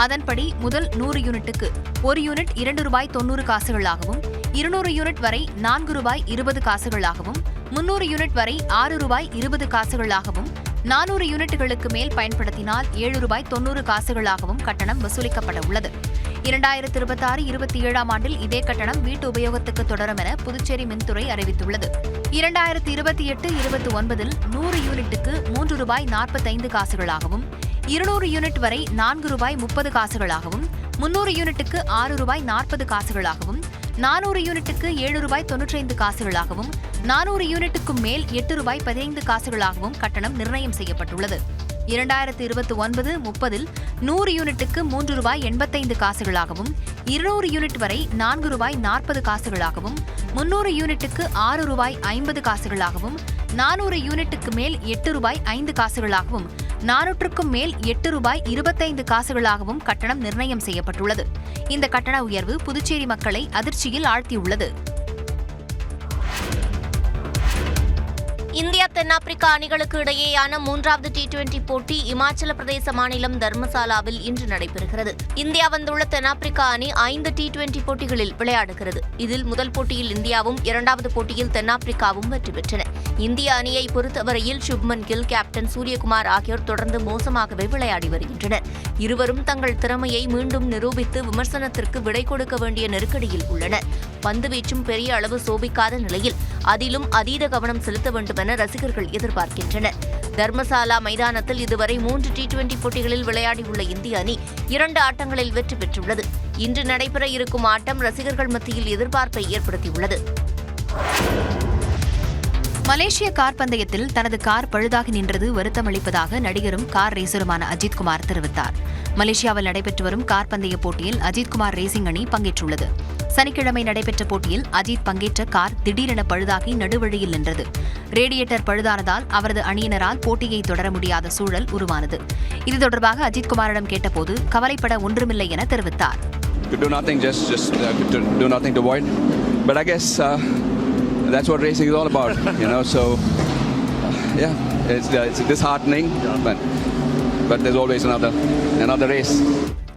அதன்படி முதல் 100 யூனிட்டுக்கு 1 யூனிட் ₹2.90 200 யூனிட் வரை ₹4.20 300 யூனிட் வரை ₹6.20 400 யூனிட்டுகளுக்கு மேல் பயன்படுத்தினால் ₹7.90 கட்டணம் வசூலிக்கப்பட உள்ளது. 2026-27 ஆண்டில் இதே கட்டணம் வீட்டு உபயோகத்துக்கு தொடரும் என புதுச்சேரி மின்துறை அறிவித்துள்ளது. 2028-29 100 யூனிட்டுக்கு ₹3.45 200 யூனிட் வரை ₹4.30 300 யூனிட்டுக்கு ₹6.40 400 யூனிட்டுக்கு ₹7.95 400 யூனிட்டுக்கும் மேல் ₹8.15 கட்டணம் நிர்ணயம் செய்யப்பட்டுள்ளது. 2029-30 100 யூனிட்டுக்கு ₹3.85 200 யூனிட் வரை ₹4.40 300 யூனிட்டுக்கு ₹6.50 400 யூனிட்டுக்கு மேல் ₹8.05 400க்கும் மேல் ₹8.25 கட்டணம் நிர்ணயம் செய்யப்பட்டுள்ளது. இந்த கட்டண உயர்வு புதுச்சேரி மக்களை அதிர்ச்சியில் ஆழ்த்தியுள்ளது. இந்தியா தென்னாப்பிரிக்கா அணிகளுக்கு இடையேயான 3வது T20 போட்டி இமாச்சல பிரதேச மாநிலம் தர்மசாலாவில் இன்று நடைபெறுகிறது. இந்தியா வந்துள்ள தென்னாப்பிரிக்கா அணி 5 T20 போட்டிகளில் விளையாடுகிறது. இதில் முதல் போட்டியில் இந்தியாவும் 2வது போட்டியில் தென்னாப்பிரிக்காவும் வெற்றி பெற்றன. இந்திய அணியை பொறுத்தவரையில் சுப்மன் கில், கேப்டன் சூரியகுமார் ஆகியோர் தொடர்ந்து மோசமாகவே விளையாடி வருகின்றனர். இருவரும் தங்கள் திறமையை மீண்டும் நிரூபித்து விமர்சனத்திற்கு விடை கொடுக்க வேண்டிய நெருக்கடியில் உள்ளனர். பந்துவீச்சும் பெரிய அளவு சோபிக்காத நிலையில் அதிலும் அதீத கவனம் செலுத்த வேண்டும் என ரசிகர்கள் எதிர்பார்க்கின்றனர். தர்மசாலா மைதானத்தில் இதுவரை 3 T20 போட்டிகளில் விளையாடியுள்ள இந்திய அணி 2 ஆட்டங்களில் வெற்றி பெற்றுள்ளது. இன்று நடைபெற இருக்கும் ஆட்டம் ரசிகர்கள் மத்தியில் எதிர்பார்ப்பை ஏற்படுத்தியுள்ளது. மலேசிய கார் பந்தயத்தில் தனது கார் பழுதாகி நின்றது வருத்தமளிப்பதாக நடிகரும் கார் ரேசருமான அஜித்குமார் தெரிவித்தார். மலேசியாவில் நடைபெற்று வரும் கார் பந்தய போட்டியில் அஜித்குமார் ரேசிங் அணி பங்கேற்றுள்ளது. சனிக்கிழமை நடைபெற்ற போட்டியில் அஜித் பங்கேற்ற கார் திடீரென பழுதாகி நடுவழியில் நின்றது. ரேடியேட்டர் பழுதானதால் அவரது அணியினரால் போட்டியை தொடர முடியாத சூழல் உருவானது. இது தொடர்பாக அஜித்குமாரிடம் கேட்டபோது கவலைப்பட ஒன்றுமில்லை என தெரிவித்தார். That's what racing is all about, so yeah, it's disheartening, but there's always another race.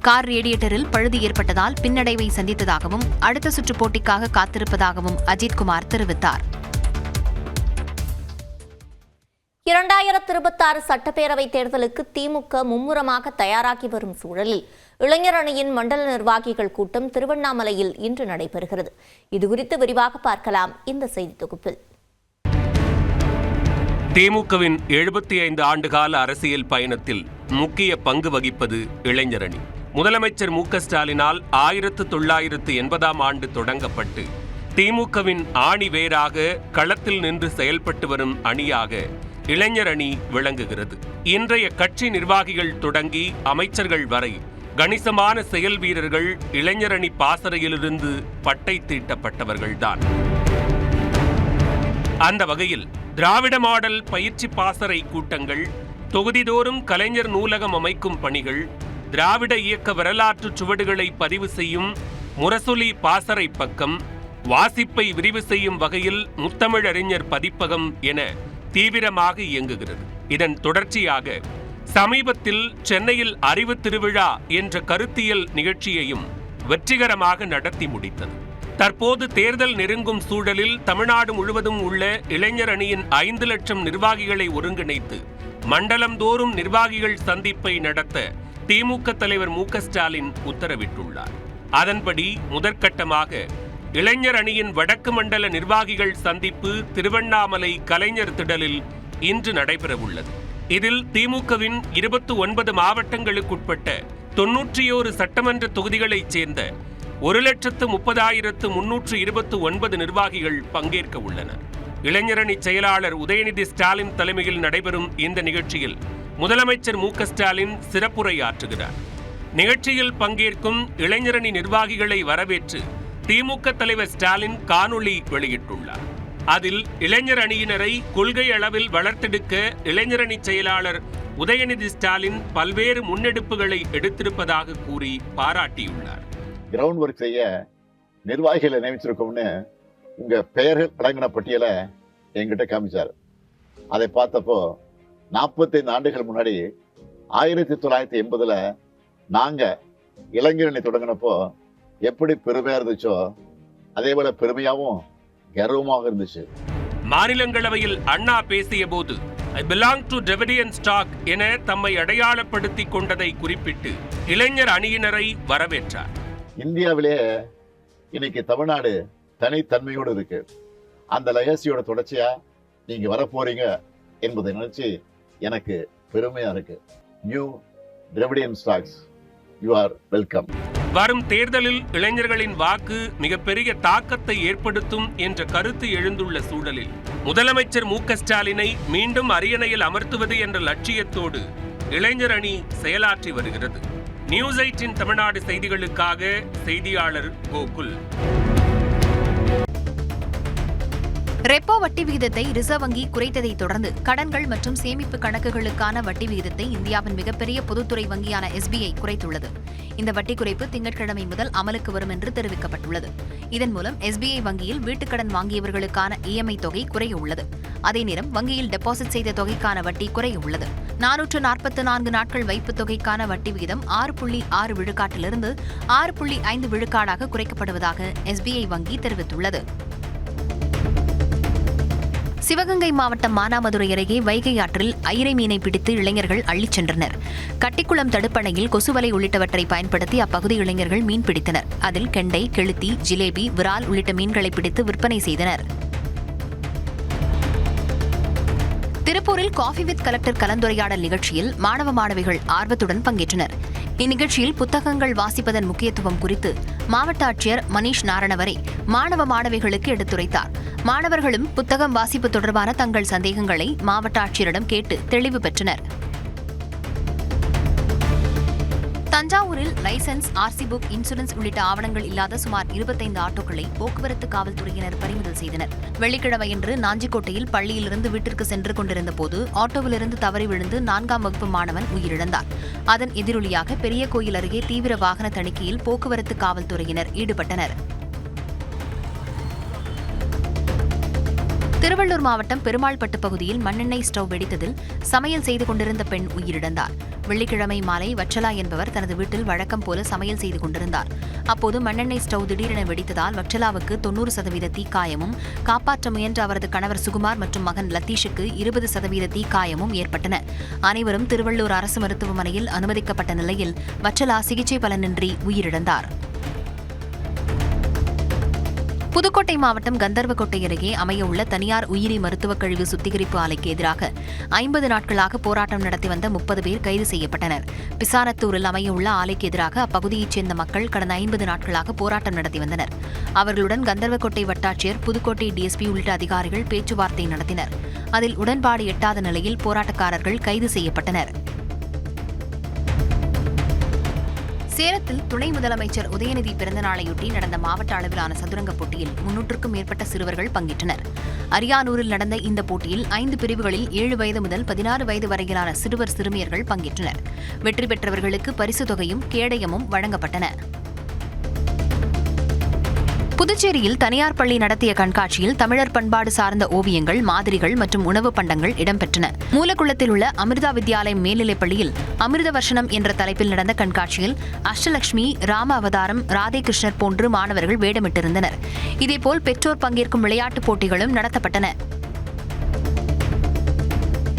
Car ரேடியேட்டரில் பழுது ஏற்பட்டதால் பின்னடைவை சந்தித்ததாகவும் அடுத்த சுற்று போட்டிக்காக காத்திருப்பதாகவும் அஜித்குமார் தெரிவித்தார். 2026 சட்டப்பேரவைத் தேர்தலுக்கு திமுக மும்முரமாக தயாராகி வரும் சூழலில் இளைஞர் அணியின் மண்டல நிர்வாகிகள் கூட்டம் திருவண்ணாமலையில் இன்று நடைபெறுகிறது. இதுகுறித்து விரிவாக பார்க்கலாம் இந்த செய்தி தொகுப்பில். திமுகவின் 75 ஆண்டுகால அரசியல் பயணத்தில் முக்கிய பங்கு வகிப்பது இளைஞர் அணி. முதலமைச்சர் மு.க.ஸ்டாலினால் 1980ஆம் ஆண்டு தொடங்கப்பட்டு திமுகவின் ஆணி வேராக களத்தில் நின்று செயல்பட்டு வரும் அணியாக இளைஞர் அணி விளங்குகிறது. இன்றைய கட்சி நிர்வாகிகள் தொடங்கி அமைச்சர்கள் வரை கணிசமான செயல் வீரர்கள் இளைஞர் அணி பாசறையிலிருந்து பட்டை தீட்டப்பட்டவர்கள்தான். அந்த வகையில் திராவிட மாடல் பயிற்சி பாசறை கூட்டங்கள், தொகுதிதோறும் கலைஞர் நூலகம் அமைக்கும் பணிகள், திராவிட இயக்க வரலாற்று சுவடுகளை பதிவு செய்யும் முரசொலி பாசறை பக்கம், வாசிப்பை விரிவு செய்யும் வகையில் முத்தமிழறிஞர் பதிப்பகம் என தீவிரமாக இயங்குகிறது. இதன் தொடர்ச்சியாக சமீபத்தில் சென்னையில் அறிவு திருவிழா என்ற கருத்தியல் நிகழ்ச்சியையும் வெற்றிகரமாக நடத்தி முடித்தது. தற்போது தேர்தல் நெருங்கும் சூழலில் தமிழ்நாடு முழுவதும் உள்ள இளைஞர் அணியின் 5 லட்சம் நிர்வாகிகளை ஒருங்கிணைத்து மண்டலம் தோறும் நிர்வாகிகள் சந்திப்பை நடத்த திமுக தலைவர் மு.க.ஸ்டாலின் உத்தரவிட்டுள்ளார். அதன்படி முதற்கட்டமாக இளைஞர் அணியின் வடக்கு மண்டல நிர்வாகிகள் சந்திப்பு திருவண்ணாமலை கலைஞர் திடலில் இன்று நடைபெறவுள்ளது. இதில் திமுகவின் 29 மாவட்டங்களுக்குட்பட்ட 91 சட்டமன்ற தொகுதிகளைச் சேர்ந்த 1,30,329 நிர்வாகிகள் பங்கேற்க உள்ளனர். இளைஞரணி செயலாளர் உதயநிதி ஸ்டாலின் தலைமையில் நடைபெறும் இந்த நிகழ்ச்சியில் முதலமைச்சர் மு.க.ஸ்டாலின் சிறப்புரையாற்றுகிறார். நிகழ்ச்சியில் பங்கேற்கும் இளைஞரணி நிர்வாகிகளை வரவேற்று திமுக தலைவர் ஸ்டாலின் காணொளி வெளியிட்டுள்ளார். அதில் இளைஞர் அணியினரை கொள்கை அளவில் வளர்த்தெடுக்க இளைஞரணி செயலாளர் உதயநிதி ஸ்டாலின் பல்வேறு முன்னெடுப்புகளை எடுத்திருப்பதாக கூறி பாராட்டியுள்ளார். கிரவுண்ட் ஒர்க் செய்ய நிர்வாகிகளை நியமிச்சிருக்கோம்னு உங்க பெயர்கள் அடங்கின பட்டியலை என்கிட்ட காமிச்சார். அதை பார்த்தப்போ 45 ஆண்டுகள் முன்னாடி 1980 நாங்க இளைஞரணி தொடங்கினப்போ எப்படி பெருமையா இருந்துச்சோ அதே போல பெருமையாவும் கர்வமாக இருந்துச்சு. மாநிலங்களவையில் அண்ணா பேசிய போது I belong to Dravidian stock என தம்மை அடையாளப்படுத்திக் கொண்டதை குறிப்பிட்டு இளைஞர் அணியினரை வரவேற்றார். இந்தியாவிலே இன்னைக்கு தமிழ்நாடு தனித்தன்மையோடு இருக்கு. அந்த லெகசியோட தொடர்ச்சியா நீங்க வரப்போறீங்க என்பதை நினைச்சு எனக்கு பெருமையா இருக்கு. New Dravidian stocks, you are welcome. வரும் தேர்தலில் இளைஞர்களின் வாக்கு மிகப்பெரிய தாக்கத்தை ஏற்படுத்தும் என்ற கருத்து எழுந்துள்ள சூழலில் முதலமைச்சர் மு.க. ஸ்டாலினை மீண்டும் அரியணையில் அமர்த்துவது என்ற லட்சியத்தோடு இளைஞர் அணி செயலாற்றி வருகிறது. நியூஸ் 8 தமிழ்நாடு செய்திகளுக்காக செய்தியாளர் கோகுல். ரெப்போ வட்டி விகிதத்தை ரிசர்வ் வங்கி குறைத்ததை தொடர்ந்து கடன்கள் மற்றும் சேமிப்பு கணக்குகளுக்கான வட்டி விகிதத்தை இந்தியாவின் மிகப்பெரிய பொதுத்துறை வங்கியான SBI குறைத்துள்ளது. இந்த வட்டி குறைப்பு திங்கட்கிழமை முதல் அமலுக்கு வரும் என்று தெரிவிக்கப்பட்டுள்ளது. இதன் மூலம் SBI வங்கியில் வீட்டுக்கடன் வாங்கியவர்களுக்கான EMI தொகை குறைய உள்ளது. அதே நேரம் வங்கியில் டெபாசிட் செய்த தொகைக்கான வட்டி குறைய உள்ளது. 444 நாட்கள் வைப்பு தொகைக்கான வட்டி விகிதம் 6.6 விழுக்காட்டிலிருந்து 6.5 விழுக்காடாக குறைக்கப்படுவதாக SBI வங்கி தெரிவித்துள்ளது. சிவகங்கை மாவட்டம் மானாமதுரை அருகே வைகை ஆற்றில் ஐரை மீனை பிடித்து இளைஞர்கள் அள்ளிச் சென்றனர். கட்டிக்குளம் தடுப்பணையில் கொசுவலை உள்ளிட்டவற்றை பயன்படுத்தி அப்பகுதி இளைஞர்கள் மீன் பிடித்தனர். அதில் கெண்டை, கெளுத்தி, ஜிலேபி, விரால் உள்ளிட்ட மீன்களை பிடித்து விற்பனை செய்தனர். திருப்பூரில் காஃபி வித் கலெக்டர் கலந்துரையாடல் நிகழ்ச்சியில் மாணவ மாணவிகள் ஆர்வத்துடன் பங்கேற்றனர். இந்நிகழ்ச்சியில் புத்தகங்கள் வாசிப்பதன் முக்கியத்துவம் குறித்து மாவட்ட ஆட்சியர் மணீஷ் நாரணவரே மாணவ மாணவிகளுக்கு எடுத்துரைத்தார். மாணவர்களும் புத்தகம் வாசிப்பு தொடர்பான தங்கள் சந்தேகங்களை மாவட்ட ஆட்சியரிடம் கேட்டு தெளிவு பெற்றனர். தஞ்சாவூரில் லைசென்ஸ், RC புக், இன்சூரன்ஸ் உள்ளிட்ட ஆவணங்கள் இல்லாத சுமார் 25 ஆட்டோக்களை போக்குவரத்து காவல்துறையினர் பறிமுதல் செய்தனர். வெள்ளிக்கிழமையன்று நாஞ்சிக்கோட்டையில் பள்ளியிலிருந்து வீட்டிற்கு சென்று கொண்டிருந்த போது ஆட்டோவிலிருந்து தவறி விழுந்து 4ஆம் வகுப்பு மாணவன் உயிரிழந்தார். அதன் எதிரொலியாக பெரிய கோயில் அருகே தீவிர வாகன தணிக்கையில் போக்குவரத்து காவல்துறையினர் ஈடுபட்டனர். திருவள்ளூர் மாவட்டம் பெருமாள்பட்டு பகுதியில் மண்ணெண்ணெய் ஸ்டவ் வெடித்ததில் சமையல் செய்து கொண்டிருந்த பெண் உயிரிழந்தார். வெள்ளிக்கிழமை மாலை வச்சலா என்பவர் தனது வீட்டில் வழக்கம் போல சமையல் செய்து கொண்டிருந்தார். அப்போது மண்ணெண்ணெய் ஸ்டவ் திடீரென வெடித்ததால் வச்சலாவுக்கு 90% தீக்காயமும், காப்பாற்ற முயன்ற அவரது கணவர் சுகுமார் மற்றும் மகன் லத்தீஷுக்கு 20% தீக்காயமும் ஏற்பட்டன. அனைவரும் திருவள்ளூர் அரசு மருத்துவமனையில் அனுமதிக்கப்பட்ட நிலையில் வச்சலா சிகிச்சை பலனின்றி உயிரிழந்தார். புதுக்கோட்டை மாவட்டம் கந்தர்வக்கோட்டை அருகே அமையவுள்ள தனியார் உயிரி மருத்துவக் கழிவு சுத்திகரிப்பு ஆலைக்கு எதிராக 50 நாட்களாக போராட்டம் நடத்தி வந்த 30 பேர் கைது செய்யப்பட்டனர். பிசானத்தூரில் அமையவுள்ள ஆலைக்கு எதிராக அப்பகுதியைச் சேர்ந்த மக்கள் கடந்த 50 நாட்களாக போராட்டம் நடத்தி வந்தனர். அவர்களுடன் கந்தர்வக்கோட்டை வட்டாட்சியர், புதுக்கோட்டை DSP உள்ளிட்ட அதிகாரிகள் பேச்சுவார்த்தை நடத்தினர். அதில் உடன்பாடு எட்டாத நிலையில் போராட்டக்காரர்கள் கைது செய்யப்பட்டனர். சேலத்தில் துணை முதலமைச்சர் உதயநிதி பிறந்தநாளையொட்டி நடந்த மாவட்ட அளவிலான சதுரங்க போட்டியில் 300க்கும் மேற்பட்ட சிறுவர்கள் பங்கேற்றனர். அரியானூரில் நடந்த இந்த போட்டியில் 5 பிரிவுகளில் 7 வயது முதல் 16 வயது வரையிலான சிறுவர் சிறுமியர்கள் பங்கேற்றனர். வெற்றி பெற்றவர்களுக்கு பரிசு தொகையும் கேடயமும் வழங்கப்பட்டன. புதுச்சேரியில் தனியார் பள்ளி நடத்திய கண்காட்சியில் தமிழர் பண்பாடு சார்ந்த ஓவியங்கள், மாதிரிகள் மற்றும் உணவு பண்டங்கள் இடம்பெற்றன. மூலக்குளத்தில் உள்ள அமிர்தா வித்யாலயம் மேல்நிலைப் பள்ளியில் அமிர்த வர்ஷனம் என்ற தலைப்பில் நடந்த கண்காட்சியில் அஷ்டலட்சுமி, ராம அவதாரம், ராதே கிருஷ்ணர் போன்று மாணவர்கள் வேடமிட்டிருந்தனர். இதேபோல் பெற்றோர் பங்கேற்கும் விளையாட்டுப் போட்டிகளும் நடத்தப்பட்டன.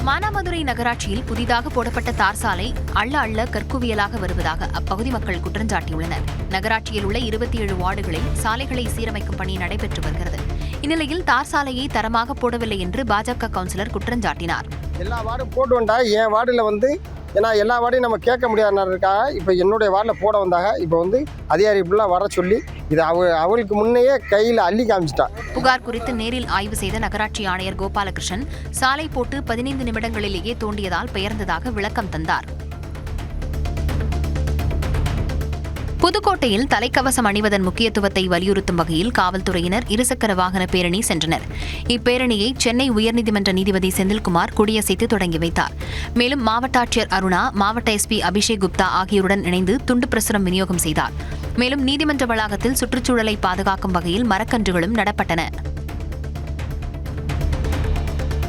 மானாமதுரை நகராட்சியில் புதிதாக போடப்பட்ட தார் சாலை அள்ள அள்ள கற்குவியலாக வருவதாக அப்பகுதி மக்கள் குற்றஞ்சாட்டியுள்ளனர். நகராட்சியில் உள்ள 27 வார்டுகளில் சாலைகளை சீரமைக்கும் பணி நடைபெற்று வருகிறது. இந்நிலையில் தார் சாலையை தரமாக போடவில்லை என்று பாஜக கவுன்சிலர் குற்றஞ்சாட்டினார். எல்லா வார்டும் போட்டு வந்தா என் வார்டில் ஏன்னா எல்லா வார்டையும் நம்ம கேட்க முடியாதுனாருக்காக இப்போ என்னுடைய வார்டில் போட வந்தாங்க. இப்போ அதிகாரி ஃபுல்லாக வர சொல்லி இது அவளுக்கு முன்னையே கையில் அள்ளி காமிச்சிட்டா. புகார் குறித்து நேரில் ஆய்வு செய்த நகராட்சி ஆணையர் கோபாலகிருஷ்ணன் சாலை போட்டு 15 நிமிடங்களிலேயே தோண்டியதால் பெயர்ந்ததாக விளக்கம் தந்தார். புதுக்கோட்டையில் தலைக்கவசம் அணிவதன் முக்கியத்துவத்தை வலியுறுத்தும் வகையில் காவல்துறையினர் இருசக்கர வாகன பேரணி சென்றனர். இப்பேரணியை சென்னை உயர்நீதிமன்ற நீதிபதி செந்தில்குமார் கொடியசைத்து தொடங்கி வைத்தார். மேலும் மாவட்ட ஆட்சியர் அருணா, மாவட்ட எஸ்பி அபிஷேக் குப்தா ஆகியோருடன் இணைந்து துண்டு பிரசுரம் விநியோகம் செய்தார். மேலும் நீதிமன்ற வளாகத்தில் சுற்றுச்சூழலை பாதுகாக்கும் வகையில் மரக்கன்றுகளும் நடப்பட்டன.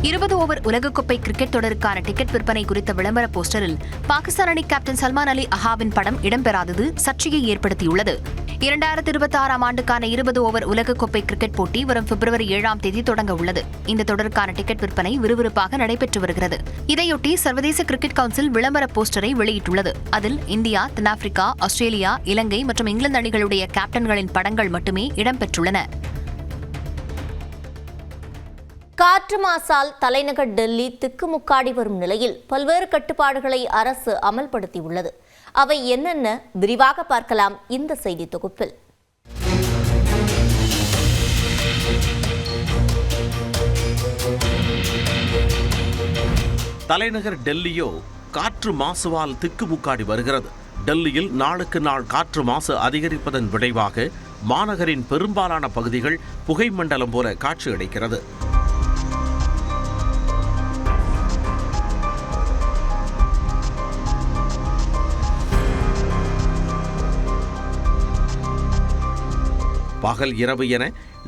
20 ஓவர் உலகக்கோப்பை கிரிக்கெட் தொடருக்கான டிக்கெட் விற்பனை குறித்த விளம்பர போஸ்டரில் பாகிஸ்தான் அணி கேப்டன் சல்மான் அலி அஹாவின் படம் இடம்பெறாதது சர்ச்சையை ஏற்படுத்தியுள்ளது. 2026 ஆண்டுக்கான 20 ஓவர் உலகக்கோப்பை கிரிக்கெட் போட்டி வரும் பிப்ரவரி 7ஆம் தேதி தொடங்க உள்ளது. இந்த தொடருக்கான டிக்கெட் விற்பனை விறுவிறுப்பாக நடைபெற்று வருகிறது. இதையொட்டி சர்வதேச கிரிக்கெட் கவுன்சில் விளம்பர போஸ்டரை வெளியிட்டுள்ளது. அதில் இந்தியா, தென்னாப்பிரிக்கா, ஆஸ்திரேலியா, இலங்கை மற்றும் இங்கிலாந்து அணிகளுடைய கேப்டன்களின் படங்கள் மட்டுமே இடம்பெற்றுள்ளன. காற்று மாசால் தலைநகர் டெல்லி திக்குமுக்காடி வரும் நிலையில் பல்வேறு கட்டுப்பாடுகளை அரசு அமல்படுத்தியுள்ளது. அவை என்னென்ன விரிவாக பார்க்கலாம் இந்த செய்தி தொகுப்பில். தலைநகர் டெல்லியோ காற்று மாசுவால் திக்குமுக்காடி வருகிறது. டெல்லியில் நாளுக்கு நாள் காற்று மாசு அதிகரிப்பதன் விளைவாக மாநகரின் பெரும்பாலான பகுதிகள் புகை மண்டலம் போல காட்சியளிக்கிறது. பகல் இரவு என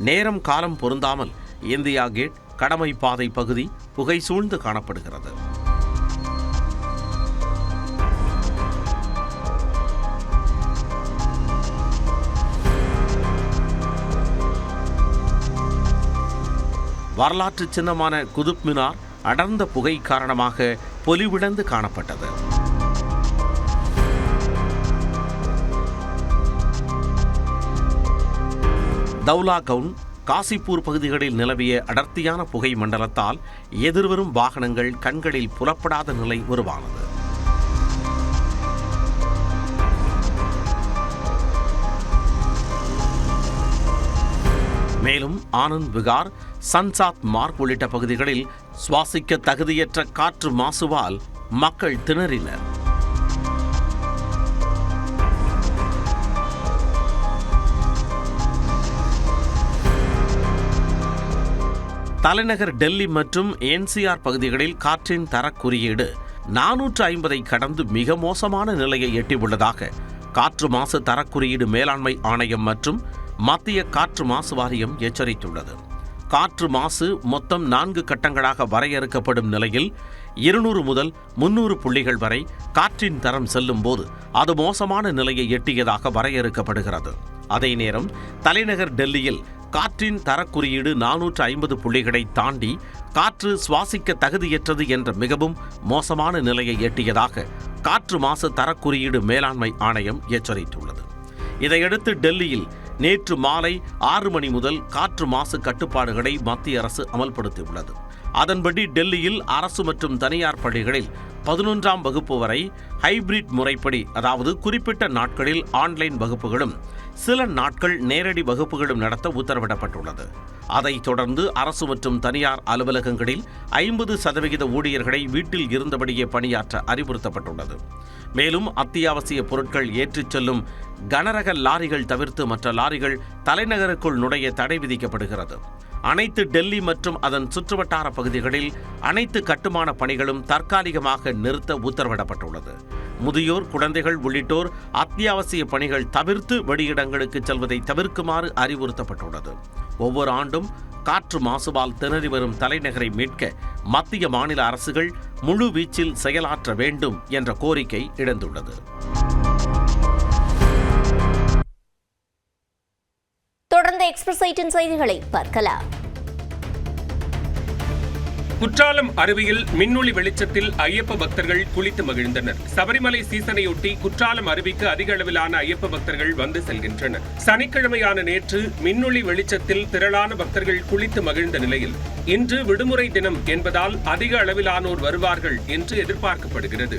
நேரம் காலம் பொருந்தாமல் இந்தியா கேட், கடமை பாதை பகுதி புகை சூழ்ந்து காணப்படுகிறது. வரலாற்று சின்னமான குதுப் மினார் அடர்ந்த புகை காரணமாக பொலிவிழந்து காணப்பட்டது. தௌலா கவுன், காசிப்பூர் பகுதிகளில் நிலவிய அடர்த்தியான புகை மண்டலத்தால் எதிர்வரும் வாகனங்கள் கண்களில் புலப்படாத நிலை உருவானது. மேலும் ஆனந்த் விகார், சன்சாத் மார்க் உள்ளிட்ட பகுதிகளில் சுவாசிக்க தகுதியற்ற காற்று மாசுவால் மக்கள் திணறினர். தலைநகர் டெல்லி மற்றும் என்சிஆர் பகுதிகளில் காற்றின் தரக் குறியீடு 450ஐ கடந்து மிக மோசமான நிலையை எட்டியுள்ளதாக காற்று மாசு தரக் குறியீடு மேலாண்மை ஆணையம் மற்றும் மத்திய காற்று மாசு வாரியம் எச்சரித்துள்ளது. காற்று மாசு மொத்தம் 4 கட்டங்களாக வரையறுக்கப்படும் நிலையில் 200 முதல் 300 புள்ளிகள் வரை காற்றின் தரம் செல்லும் போது அது மோசமான நிலையை எட்டியதாக வரையறுக்கப்படுகிறது. அதே நேரம் தலைநகர் டெல்லியில் காற்றின் தரக்குறியீடு 450 புள்ளிகளை தாண்டி காற்று சுவாசிக்க தகுதியற்றது என்ற மிகவும் மோசமான நிலையை எட்டியதாக காற்று மாசு தரக்குறியீடு மேலாண்மை ஆணையம் எச்சரித்துள்ளது. இதையடுத்து டெல்லியில் நேற்று மாலை 6 மணி முதல் காற்று மாசு கட்டுப்பாடுகளை மத்திய அரசு அமல்படுத்தியுள்ளது. அதன்படி டெல்லியில் அரசு மற்றும் தனியார் பள்ளிகளில் 11ஆம் வகுப்பு வரை ஹைபிரிட் முறைப்படி, அதாவது குறிப்பிட்ட நாட்களில் ஆன்லைன் வகுப்புகளும் சில நாட்கள் நேரடி வகுப்புகளும் நடத்த உத்தரவிடப்பட்டுள்ளது. அதைத் தொடர்ந்து அரசு மற்றும் தனியார் அலுவலகங்களில் 50% ஊழியர்களை வீட்டில் இருந்தபடியே பணியாற்ற அறிவுறுத்தப்பட்டுள்ளது. மேலும் அத்தியாவசிய பொருட்கள் ஏற்றிச் செல்லும் கனரக லாரிகள் தவிர்த்து மற்ற லாரிகள் தலைநகருக்குள் நுழைய தடை விதிக்கப்படுகிறது. அனைத்து டெல்லி மற்றும் அதன் சுற்றுவட்டார பகுதிகளில் அனைத்து கட்டுமான பணிகளும் தற்காலிகமாக நிறுத்த உத்தரவிடப்பட்டுள்ளது. முதியோர், குழந்தைகள் உள்ளிட்டோர் அத்தியாவசிய பணிகள் தவிர்த்து வெளியிடங்களுக்கு செல்வதை தவிர்க்குமாறு அறிவுறுத்தப்பட்டுள்ளது. ஒவ்வொரு ஆண்டும் காற்று மாசுவால் திணறி வரும் தலைநகரை மீட்க மத்திய மாநில அரசுகள் முழு வீச்சில் செயலாற்ற வேண்டும் என்ற கோரிக்கை எழுந்துள்ளது. தொடர்ந்து எக்ஸ்பிரஸ் 8 செய்திகளை பார்க்கலாம். குற்றாலம் அருவியில் மின்னொளி வெளிச்சத்தில் ஐயப்ப பக்தர்கள் குளித்து மகிழ்ந்தனர். சபரிமலை சீசனையொட்டி குற்றாலம் அருவிக்கு அதிக அளவிலான ஐயப்ப பக்தர்கள் வந்து செல்கின்றனர். சனிக்கிழமையான நேற்று மின்னொளி வெளிச்சத்தில் திரளான பக்தர்கள் குளித்து மகிழ்ந்த நிலையில் இன்று விடுமுறை தினம் என்பதால் அதிக அளவிலானோர் வருவார்கள் என்று எதிர்பார்க்கப்படுகிறது.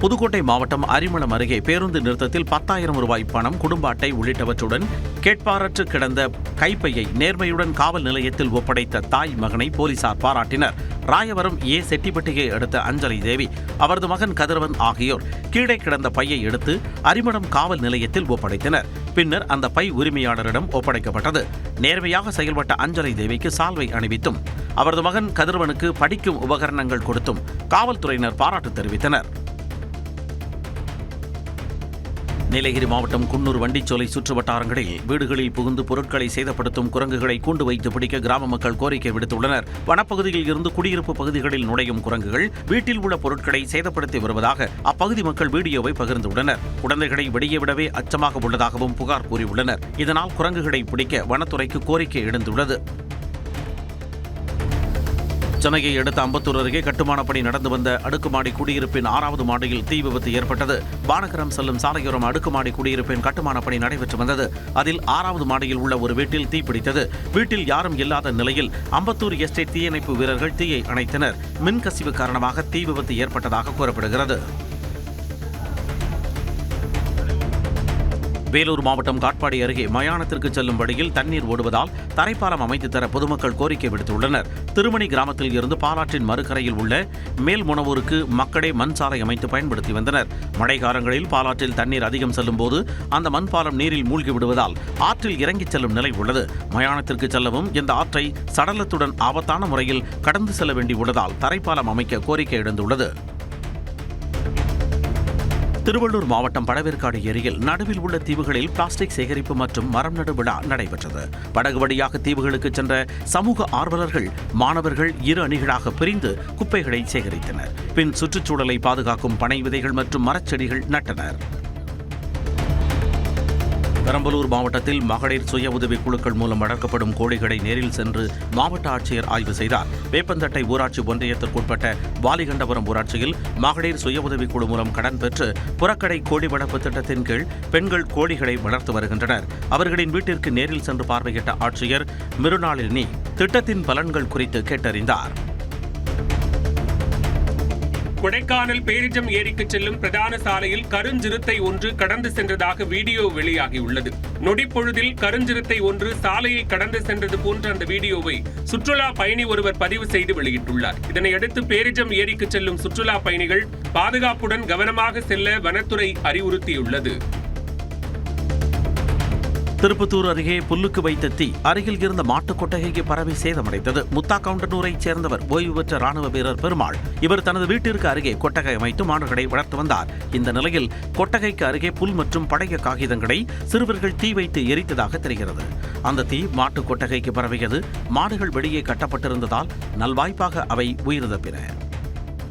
புதுக்கோட்டை மாவட்டம் அரிமளம் அருகே பேருந்து நிறுத்தத்தில் 10,000 ரூபாய் பணம், குடும்ப அட்டை உள்ளிட்டவற்றுடன் கேட்பாரற்று கிடந்த கைப்பையை நேர்மையுடன் காவல் நிலையத்தில் ஒப்படைத்த தாய் மகனை போலீசார் பாராட்டினர். ராயவரம் ஏ செட்டிப்பட்டியை அடுத்த அஞ்சலி தேவி, அவரது மகன் கதிரவன் ஆகியோர் கீழே கிடந்த பையை எடுத்து அரிமடம் காவல் நிலையத்தில் ஒப்படைத்தனர். பின்னர் அந்த பை உரிமையாளரிடம் ஒப்படைக்கப்பட்டது. நேர்மையாக செயல்பட்ட அஞ்சலி தேவிக்கு சால்வை அணிவித்தும் அவரது மகன் கதிரவனுக்கு படிக்கும் உபகரணங்கள் கொடுத்தும் காவல்துறையினர் பாராட்டு தெரிவித்தனர். நீலகிரி மாவட்டம் குன்னூர் வண்டிச்சோலை சுற்று வட்டாரங்களில் வீடுகளில் புகுந்து பொருட்களை சேதப்படுத்தும் குரங்குகளை கூண்டு வைத்து பிடிக்க கிராம மக்கள் கோரிக்கை விடுத்துள்ளனர். வனப்பகுதியில் இருந்து குடியிருப்பு பகுதிகளில் நுழையும் குரங்குகள் வீட்டில் உள்ள பொருட்களை சேதப்படுத்தி வருவதாக அப்பகுதி மக்கள் வீடியோவை பகிர்ந்துள்ளனர். குழந்தைகளை வெளியே விடவே அச்சமாக உள்ளதாகவும் புகார் கூறியுள்ளனர். இதனால் குரங்குகளை பிடிக்க வனத்துறைக்கு கோரிக்கை எழுந்துள்ளது. சென்னையை அடுத்த அம்பத்தூர் அருகே கட்டுமான பணி நடந்து வந்த அடுக்குமாடி குடியிருப்பின் 6வது மாடியில் தீ விபத்து ஏற்பட்டது. வானகரம் செல்லும் சாலையோரம் அடுக்குமாடி குடியிருப்பின் கட்டுமான பணி நடைபெற்று வந்தது. அதில் 6வது மாடியில் உள்ள ஒரு வீட்டில் தீ பிடித்தது. வீட்டில் யாரும் இல்லாத நிலையில் அம்பத்தூர் எஸ்டேட் தீயணைப்பு வீரர்கள் தீயை அணைத்தனர். மின்கசிவு காரணமாக தீ விபத்து ஏற்பட்டதாக கூறப்படுகிறது. வேலூர் மாவட்டம் காட்பாடி அருகே மயானத்திற்கு செல்லும் வழியில் தண்ணீர் ஓடுவதால் தரைப்பாலம் அமைத்து தர பொதுமக்கள் கோரிக்கை விடுத்துள்ளனர். திருமணி கிராமத்தில் இருந்து பாலாற்றின் மறுகரையில் உள்ள மேல்முனவூருக்கு மக்களே மண் சாலை அமைத்து பயன்படுத்தி வந்தனர். மழைக்காலங்களில் பாலாற்றில் தண்ணீர் அதிகம் செல்லும் போது அந்த மண் பாலம் நீரில் மூழ்கி விடுவதால் ஆற்றில் இறங்கிச் செல்லும் நிலை உள்ளது. மயானத்திற்கு செல்லவும் இந்த ஆற்றை சடலத்துடன் ஆபத்தான முறையில் கடந்து செல்ல வேண்டியுள்ளதால் தரைப்பாலம் அமைக்க கோரிக்கை எழுந்துள்ளது. திருவள்ளூர் மாவட்டம் பழவேற்காடு ஏரியில் நடுவில் உள்ள தீவுகளில் பிளாஸ்டிக் சேகரிப்பு மற்றும் மரம் நடு விழா நடைபெற்றது. படகு வழியாக தீவுகளுக்கு சென்ற சமூக ஆர்வலர்கள், மாணவர்கள் இரு அணிகளாக பிரிந்து குப்பைகளை சேகரித்தனர். பின் சுற்றுச்சூழலை பாதுகாக்கும் பனை விதைகள் மற்றும் மரச்செடிகள் நட்டனர். பெரம்பலூர் மாவட்டத்தில் மகளிர் சுய உதவிக் குழுக்கள் மூலம் வளர்க்கப்படும் கோழிகளை நேரில் சென்று மாவட்ட ஆட்சியர் ஆய்வு செய்தார். வேப்பந்தட்டை ஊராட்சி ஒன்றியத்திற்குட்பட்ட வாலிகண்டபுரம் ஊராட்சியில் மகளிர் சுய உதவிக் குழு மூலம் கடன் பெற்று புறக்கடை கோழி வளர்ப்பு திட்டத்தின் கீழ் பெண்கள் கோழிகளை வளர்த்து வருகின்றனர். அவர்களின் வீட்டிற்கு நேரில் சென்று பார்வையிட்ட ஆட்சியர் மிருணாளினி திட்டத்தின் பலன்கள் குறித்து கேட்டறிந்தார். கொடைக்கானல் பேரிஜம் ஏரிக்கு செல்லும் பிரதான சாலையில் கருஞ்சிறுத்தை ஒன்று கடந்து சென்றதாக வீடியோ வெளியாகியுள்ளது. நொடிப்பொழுதில் கருஞ்சிறுத்தை ஒன்று சாலையை கடந்து சென்றது போன்ற அந்த வீடியோவை சுற்றுலா பயணி ஒருவர் பதிவு செய்து வெளியிட்டுள்ளார். இதனையடுத்து பேரிஜம் ஏரிக்கு செல்லும் சுற்றுலா பயணிகள் பாதுகாப்புடன் கவனமாக செல்ல வனத்துறை அறிவுறுத்தியுள்ளது. திருப்பத்தூர் அருகே புல்லுக்கு வைத்த தீ அருகில் இருந்த மாட்டுக் கொட்டகைக்கு பரவி சேதமடைந்தது. முத்தாக்கவுண்டனூரைச் சேர்ந்தவர் ஓய்வு பெற்ற ராணுவ வீரர் பெருமாள். இவர் தனது வீட்டிற்கு அருகே கொட்டகை அமைத்து மாடுகளை வளர்த்து வந்தார். இந்த நிலையில் கொட்டகைக்கு அருகே புல் மற்றும் பழைய காகிதங்களை சிறுவர்கள் தீ வைத்து எரித்ததாக தெரிகிறது. அந்த தீ மாட்டுக் கொட்டகைக்கு பரவியது. மாடுகள் வெளியே கட்டப்பட்டிருந்ததால் நல்வாய்ப்பாக அவை உயிரிழப்பின.